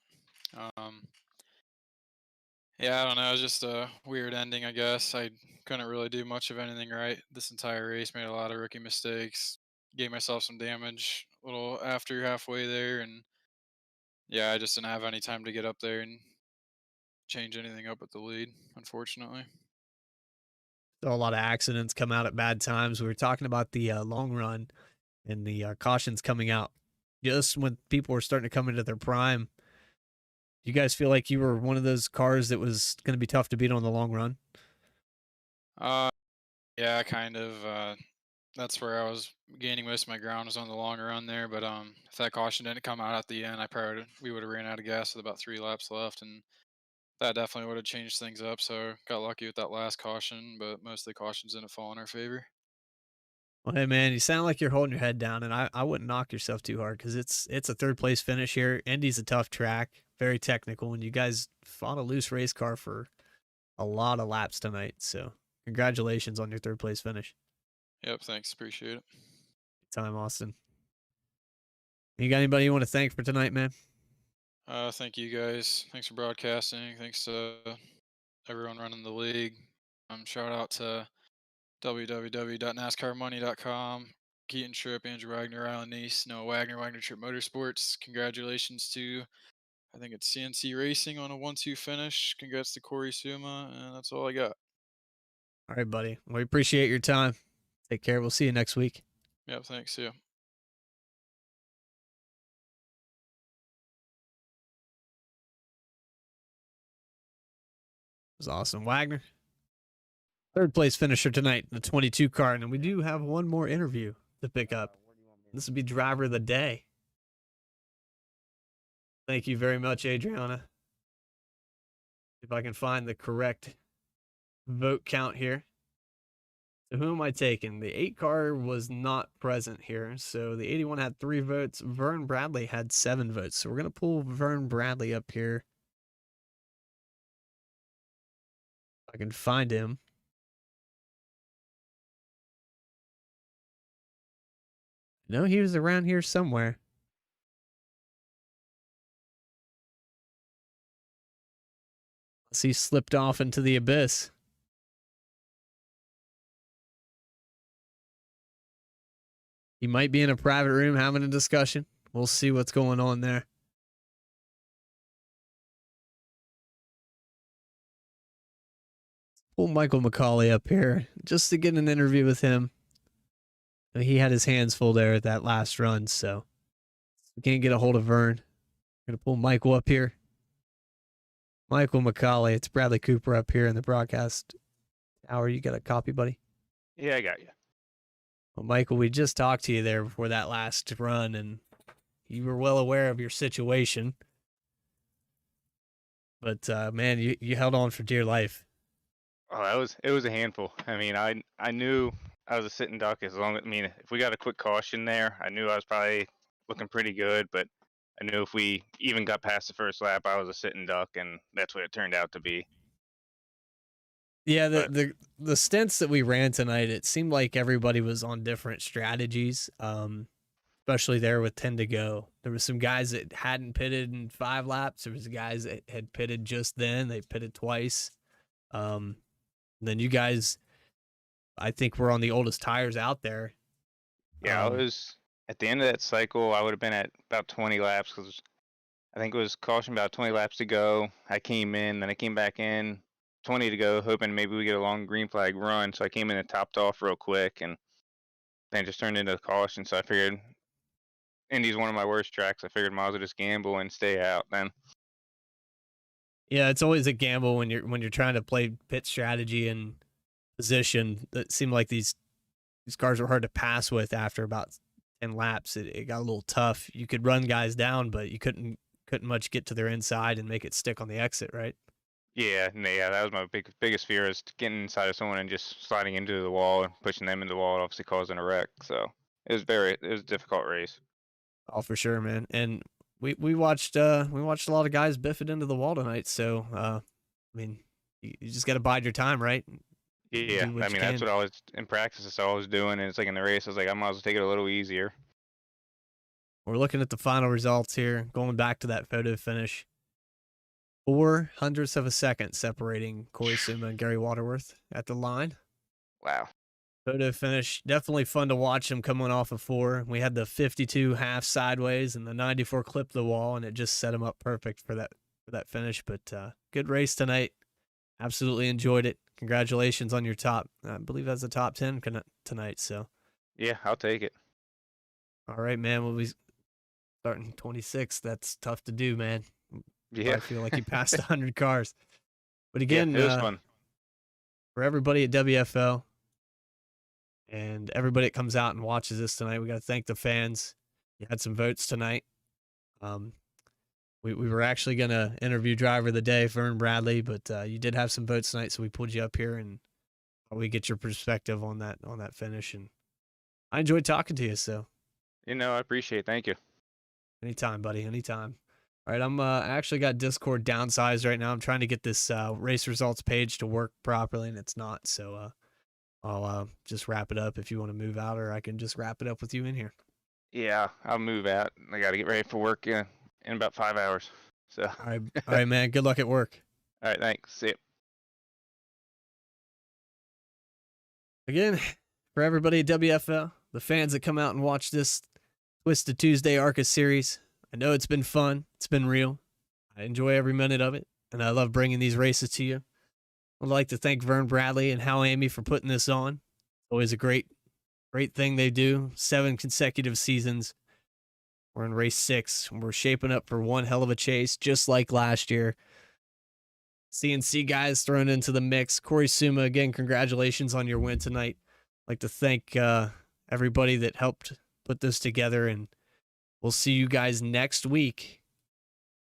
Yeah, I don't know. It was just a weird ending, I guess. I couldn't really do much of anything right this entire race. Made a lot of rookie mistakes. Gave myself some damage a little after halfway there, and yeah, I just didn't have any time to get up there and change anything up at the lead, unfortunately. Saw a lot of accidents come out at bad times. We were talking about the long run and the cautions coming out just when people were starting to come into their prime. Do you guys feel like you were one of those cars that was going to be tough to beat on the long run? Yeah, kind of. That's where I was gaining most of my ground was on the long run there. But if that caution didn't come out at the end, we would have ran out of gas with about 3 laps left, and that definitely would have changed things up. So got lucky with that last caution, but most of the cautions didn't fall in our favor. Well, hey man, you sound like you're holding your head down, and I wouldn't knock yourself too hard because it's a third place finish here. Indy's a tough track, very technical, and you guys fought a loose race car for a lot of laps tonight. So congratulations on your third place finish. Yep, thanks, appreciate it. Good time, Austin. You got anybody you want to thank for tonight, man? Thank you guys. Thanks for broadcasting. Thanks to everyone running the league. Shout out to www.nascarmoney.com, Keaton Tripp, Andrew Wagner, Island Nice, Noah Wagner Tripp Motorsports. Congratulations to, I think it's CNC Racing on a 1-2 finish. Congrats to Corey Suma, and that's all I got. All right, buddy. We appreciate your time. Take care. We'll see you next week. Yep, thanks. See ya. It was awesome. Wagner, third place finisher tonight in the 22 car. And we do have one more interview to pick up. This would be driver of the day. Thank you very much, Adriana. If I can find the correct vote count here. So who am I taking? The 8 car was not present here. So the 81 had 3 votes. Vern Bradley had 7 votes. So we're going to pull Vern Bradley up here. If I can find him. No, he was around here somewhere. He slipped off into the abyss. He might be in a private room having a discussion. We'll see what's going on there. Pull Michael McCauley up here just to get an interview with him. He had his hands full there at that last run, so we can't get a hold of Vern. Gonna pull Michael up here. Michael McCauley, it's Bradley Cooper up here in the broadcast tower. You got a copy, buddy? Yeah, I got you. Well, Michael, we just talked to you there before that last run, and you were well aware of your situation. But man, you held on for dear life. Oh, it was a handful. I mean, I knew I was a sitting duck as long as, I mean, if we got a quick caution there, I knew I was probably looking pretty good, but I knew if we even got past the first lap, I was a sitting duck, and that's what it turned out to be. Yeah, But the stints that we ran tonight, it seemed like everybody was on different strategies. Especially there with 10 to go. There was some guys that hadn't pitted in 5 laps. There was guys that had pitted just then. They pitted twice. Then you guys, I think, were on the oldest tires out there. yeah, I was at the end of that cycle. I would have been at about 20 laps because I think it was caution about 20 laps to go. I came in, then I came back in, 20 to go, hoping maybe we get a long green flag run. So I came in and topped off real quick, and then just turned into a caution. So I figured Indy's one of my worst tracks. I figured might as well just gamble and stay out then. Yeah, it's always a gamble when you're trying to play pit strategy and position. It seemed like these cars were hard to pass with after about 10 laps. It got a little tough. You could run guys down, but you couldn't much get to their inside and make it stick on the exit, right? Yeah, that was my biggest fear, is getting inside of someone and just sliding into the wall and pushing them into the wall, and obviously causing a wreck. So it was a difficult race. Oh, for sure, man. And we watched a lot of guys biff it into the wall tonight. So I mean, you just got to bide your time, right? Yeah, I mean, that's what I was in practice. That's all I was doing, and it's like in the race, I was like, I might as well take it a little easier. We're looking at the final results here. Going back to that photo finish, 0.04 of a second separating Corey Suma and Gary Waterworth at the line. Wow. Photo finish, definitely fun to watch him coming off of 4. We had the 52 half sideways and the 94 clip the wall, and it just set him up perfect for that finish. But good race tonight. Absolutely enjoyed it. Congratulations on your top. I believe that's the top 10 tonight. So Yeah, I'll take it. all right, man. We'll be starting 26. That's tough to do, man. Yeah, I feel like you passed 100 cars. But again, it was fun. For everybody at WFO and everybody that comes out and watches this tonight, we got to thank the fans. You had some votes tonight. We were actually going to interview driver of the day, Vern Bradley, but you did have some votes tonight, so we pulled you up here and we get your perspective on that finish. And I enjoyed talking to you, so. I appreciate it. Thank you. Anytime, buddy. Anytime. All right, I actually got Discord downsized right now. I'm trying to get this race results page to work properly, and it's not. So I'll just wrap it up if you want to move out, or I can just wrap it up with you in here. Yeah, I'll move out. I got to get ready for work in about 5 hours. So. All right, man. Good luck at work. All right, thanks. See ya. Again, for everybody at WFL, the fans that come out and watch this Twisted Tuesday ARCA series, I know it's been fun. It's been real. I enjoy every minute of it, and I love bringing these races to you. I'd like to thank Vern Bradley and Hal Amy for putting this on. Always a great thing they do. 7 consecutive seasons. We're in race 6. And we're shaping up for one hell of a chase, just like last year. CNC guys thrown into the mix. Corey Suma, again, congratulations on your win tonight. I'd like to thank everybody that helped put this together, and we'll see you guys next week.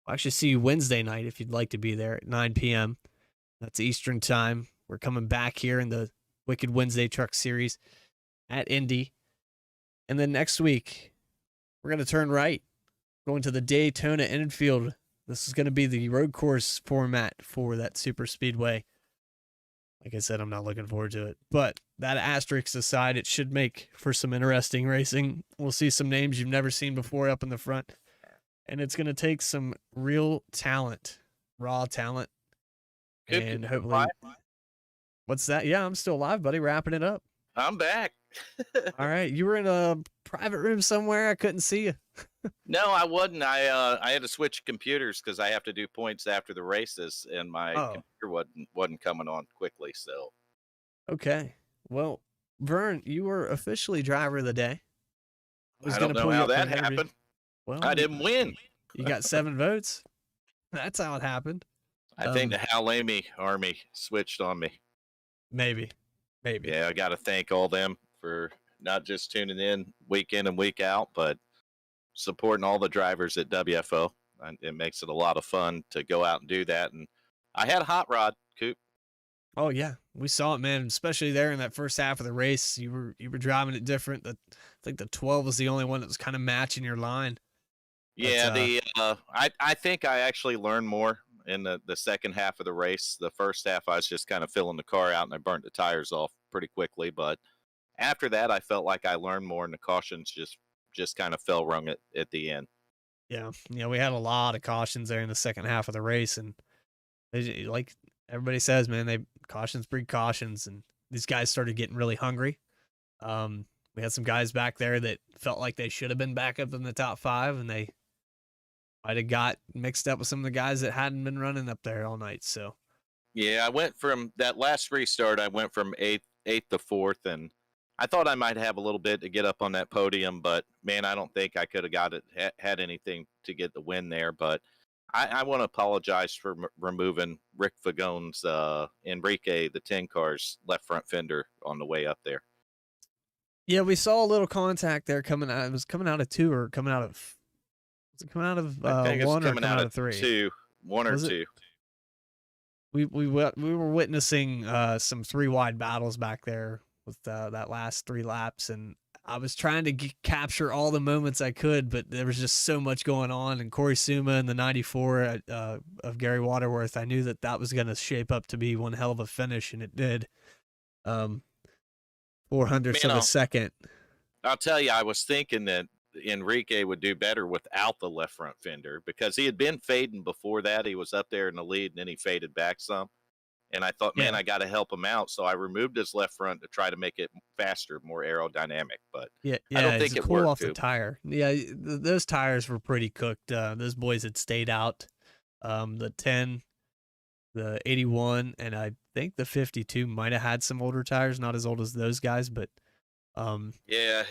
We'll actually see you Wednesday night if you'd like to be there at 9 p.m. That's Eastern time. We're coming back here in the Wicked Wednesday Truck Series at Indy. And then next week, we're going to turn right, going to the Daytona Infield. This is going to be the road course format for that super speedway. Like I said, I'm not looking forward to it. But that asterisk aside, it should make for some interesting racing. We'll see some names you've never seen before up in the front. And it's going to take some real talent, raw talent. And hopefully. What's that? Yeah, I'm still alive, buddy. Wrapping it up. I'm back. All right. You were in a private room somewhere. I couldn't see you. No, I wasn't. I had to switch computers because I have to do points after the races, and my computer wasn't coming on quickly. So, okay. Well, Vern, you were officially driver of the day. I don't know how that happened. Well, I didn't win. You got 7 votes. That's how it happened. I think the Hal Amy army switched on me. Maybe. Yeah, I got to thank all them for not just tuning in week in and week out, but supporting all the drivers at WFO. And it makes it a lot of fun to go out and do that. And I had a hot rod, Coop. Oh yeah, we saw it, man. Especially there in that first half of the race, you were driving it different. I think the 12 was the only one that was kind of matching your line. But Yeah, I think I actually learned more in the second half of the race. The first half I was just kind of filling the car out and I burnt the tires off pretty quickly, but after that I felt like I learned more and the cautions just kind of fell rung at the end. yeah, we had a lot of cautions there in the second half of the race, and like everybody says, man, they cautions breed cautions, and these guys started getting really hungry. We had some guys back there that felt like they should have been back up in the top 5, and they might have got mixed up with some of the guys that hadn't been running up there all night. So Yeah, I went from that last restart. I went from eighth to fourth, and I thought I might have a little bit to get up on that podium, but man, I don't think I could have got it had anything to get the win there. But I want to apologize for removing Rick Fagone's Enrique the 10 cars left front fender on the way up there. yeah, we saw a little contact there coming out. It was coming out of 2 or coming out of was it coming out of I think it's 1 or coming coming out out of of 3? 2, 1 or Was it? 2. We were witnessing some 3 wide battles back there with that last 3 laps, and I was trying to capture all the moments I could, but there was just so much going on. And Corey Suma and the 94 of Gary Waterworth, I knew that was going to shape up to be one hell of a finish, and it did. 400ths of a second. I'll tell you, I was thinking that Enrique would do better without the left front fender because he had been fading before that. He was up there in the lead, and then he faded back some. And I thought, man, Yeah. I got to help him out. So I removed his left front to try to make it faster, more aerodynamic. But Yeah, I don't think it's it cool worked. off the tire. Yeah, those tires were pretty cooked. Those boys had stayed out. The 10, the 81, and I think the 52 might have had some older tires, not as old as those guys, but Yeah,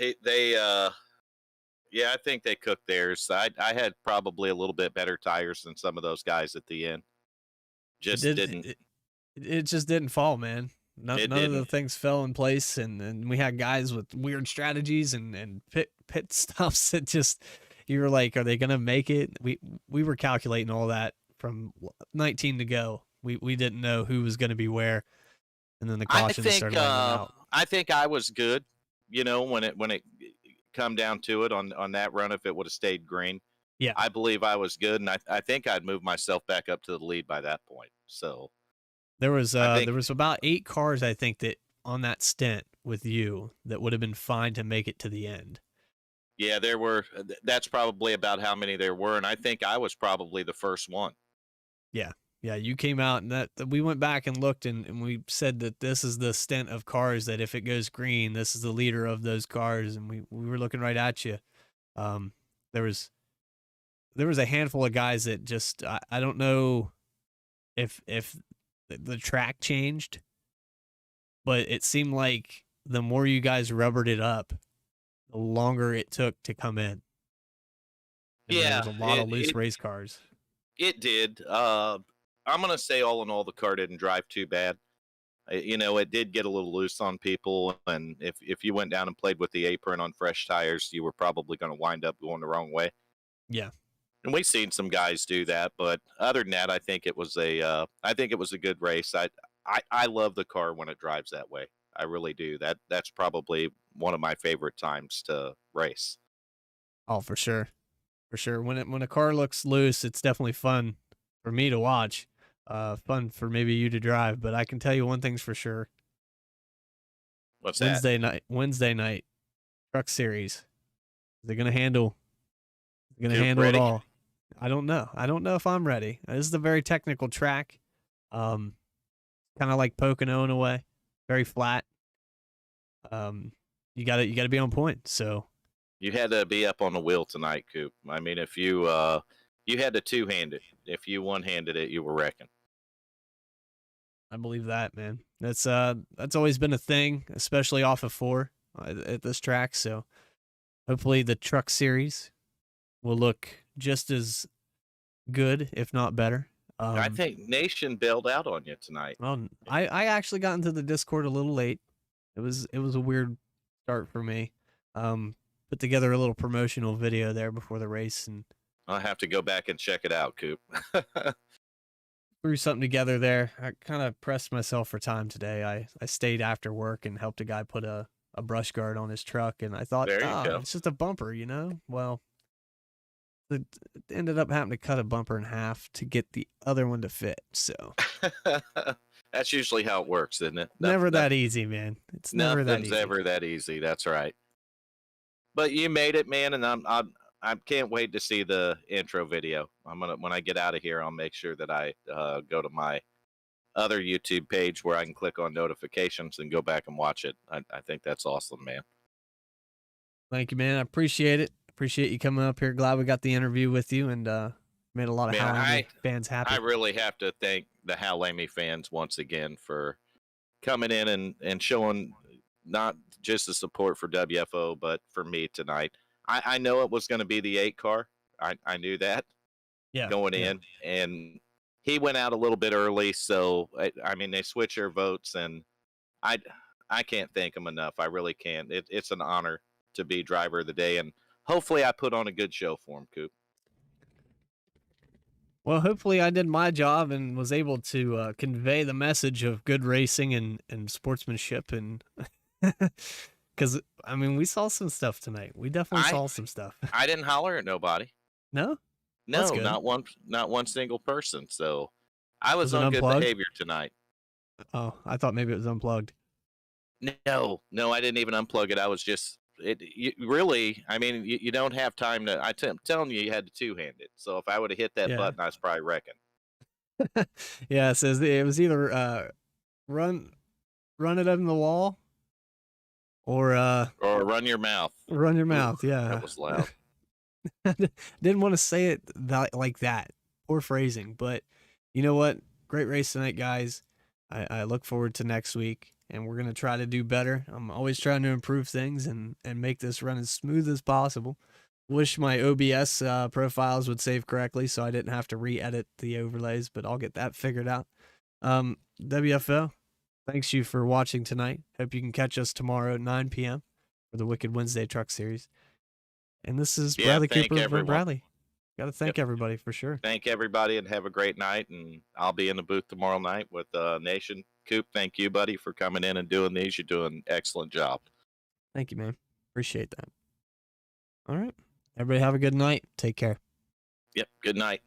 I think they cooked theirs. I had probably a little bit better tires than some of those guys at the end. Just didn't. It just didn't fall, man. None of the didn't. things fell in place, and we had guys with weird strategies and pit stops that just you were like, are they gonna make it? We were calculating all that from 19 to go. We didn't know who was gonna be where, and then the cautions started laying out. I think I was good. You know, when it come down to it on that run, if it would have stayed green, Yeah. I believe I was good, and I think I'd moved myself back up to the lead by that point. So There was I think- there was about 8 cars, I think, that on that stint with you that would have been fine to make it to the end. yeah, there were. That's probably about how many there were, and I think I was probably the first one. Yeah, you came out, and that we went back and looked, and we said that this is the stint of cars that if it goes green, this is the leader of those cars, and we were looking right at you. There was a handful of guys that just I don't know if the track changed, but it seemed like the more you guys rubbered it up, the longer it took to come in. And there was a lot of loose race cars. It did. I'm gonna say all in all, the car didn't drive too bad. You know, it did get a little loose on people, and if you went down and played with the apron on fresh tires, you were probably going to wind up going the wrong way. Yeah. And we've seen some guys do that, but other than that, I think it was a good race. I love the car when it drives that way. I really do. That's probably one of my favorite times to race. Oh, for sure. For sure. When a car looks loose, it's definitely fun for me to watch. Fun for maybe you to drive, but I can tell you one thing's for sure. What's Wednesday night, Truck Series. They're gonna handle it all. I don't know. I don't know if I'm ready. This is a very technical track. Kind of like Pocono in a way. Very flat. You gotta be on point. So You had to be up on the wheel tonight, Coop. I mean, if you had to two-hand it. If you one-handed it, you were wrecking. I believe that, man. That's always been a thing, especially off of 4 at this track. So hopefully the Truck Series will look just as good, if not better. I think Nation bailed out on you tonight. Well, I actually got into the Discord a little late. It was a weird start for me. Put together a little promotional video there before the race, and I'll have to go back and check it out, Coop. threw something together there. I kind of pressed myself for time today. I stayed after work and helped a guy put a brush guard on his truck, and I thought, There you go. it's just a bumper, you know? Well, it ended up having to cut a bumper in half to get the other one to fit. So That's usually how it works, isn't it? never that easy, man. It's never that Nothing's easy. ever that easy. That's right. But you made it, man, and I can't wait to see the intro video. When I get out of here, I'll make sure that I go to my other YouTube page where I can click on notifications and go back and watch it. I think that's awesome, man. Thank you, man. I appreciate it. Appreciate you coming up here. Glad we got the interview with you and made a lot of Man, Hal fans happy. I really have to thank the Hal Lamy fans once again for coming in and showing not just the support for WFO, but for me tonight. I know it was going to be the 8 car. I knew that going in, and he went out a little bit early. So, I mean, they switch their votes, and I can't thank them enough. I really can't. It's an honor to be driver of the day, and hopefully I put on a good show for him, Coop. Well, hopefully I did my job and was able to convey the message of good racing and sportsmanship. And because, I mean, we saw some stuff tonight. We definitely saw some stuff. I didn't holler at nobody. No? No, not one single person. So I was on good behavior tonight. Oh, I thought maybe it was unplugged. No, I didn't even unplug it. I was just really. I mean, you don't have time to. I'm telling you, you had to two-hand it. So if I would have hit that button, I was probably wrecking. Yeah, it says it was either run it up in the wall, or run your mouth. Run your mouth. Yeah, that was loud. Didn't want to say it like that. Poor phrasing, but you know what? Great race tonight, guys. I look forward to next week, and we're gonna try to do better. I'm always trying to improve things and make this run as smooth as possible. Wish my OBS profiles would save correctly, so I didn't have to re-edit the overlays, but I'll get that figured out. WFO, thanks you for watching tonight. Hope you can catch us tomorrow at 9 p.m. for the Wicked Wednesday Truck Series. And this is Bradley Cooper from Bradley. Got to thank everybody for sure. Thank everybody and have a great night. And I'll be in the booth tomorrow night with Nation. Coop, thank you, buddy, for coming in and doing these. You're doing an excellent job. Thank you, man. Appreciate that. All right. Everybody have a good night. Take care. Yep. Good night.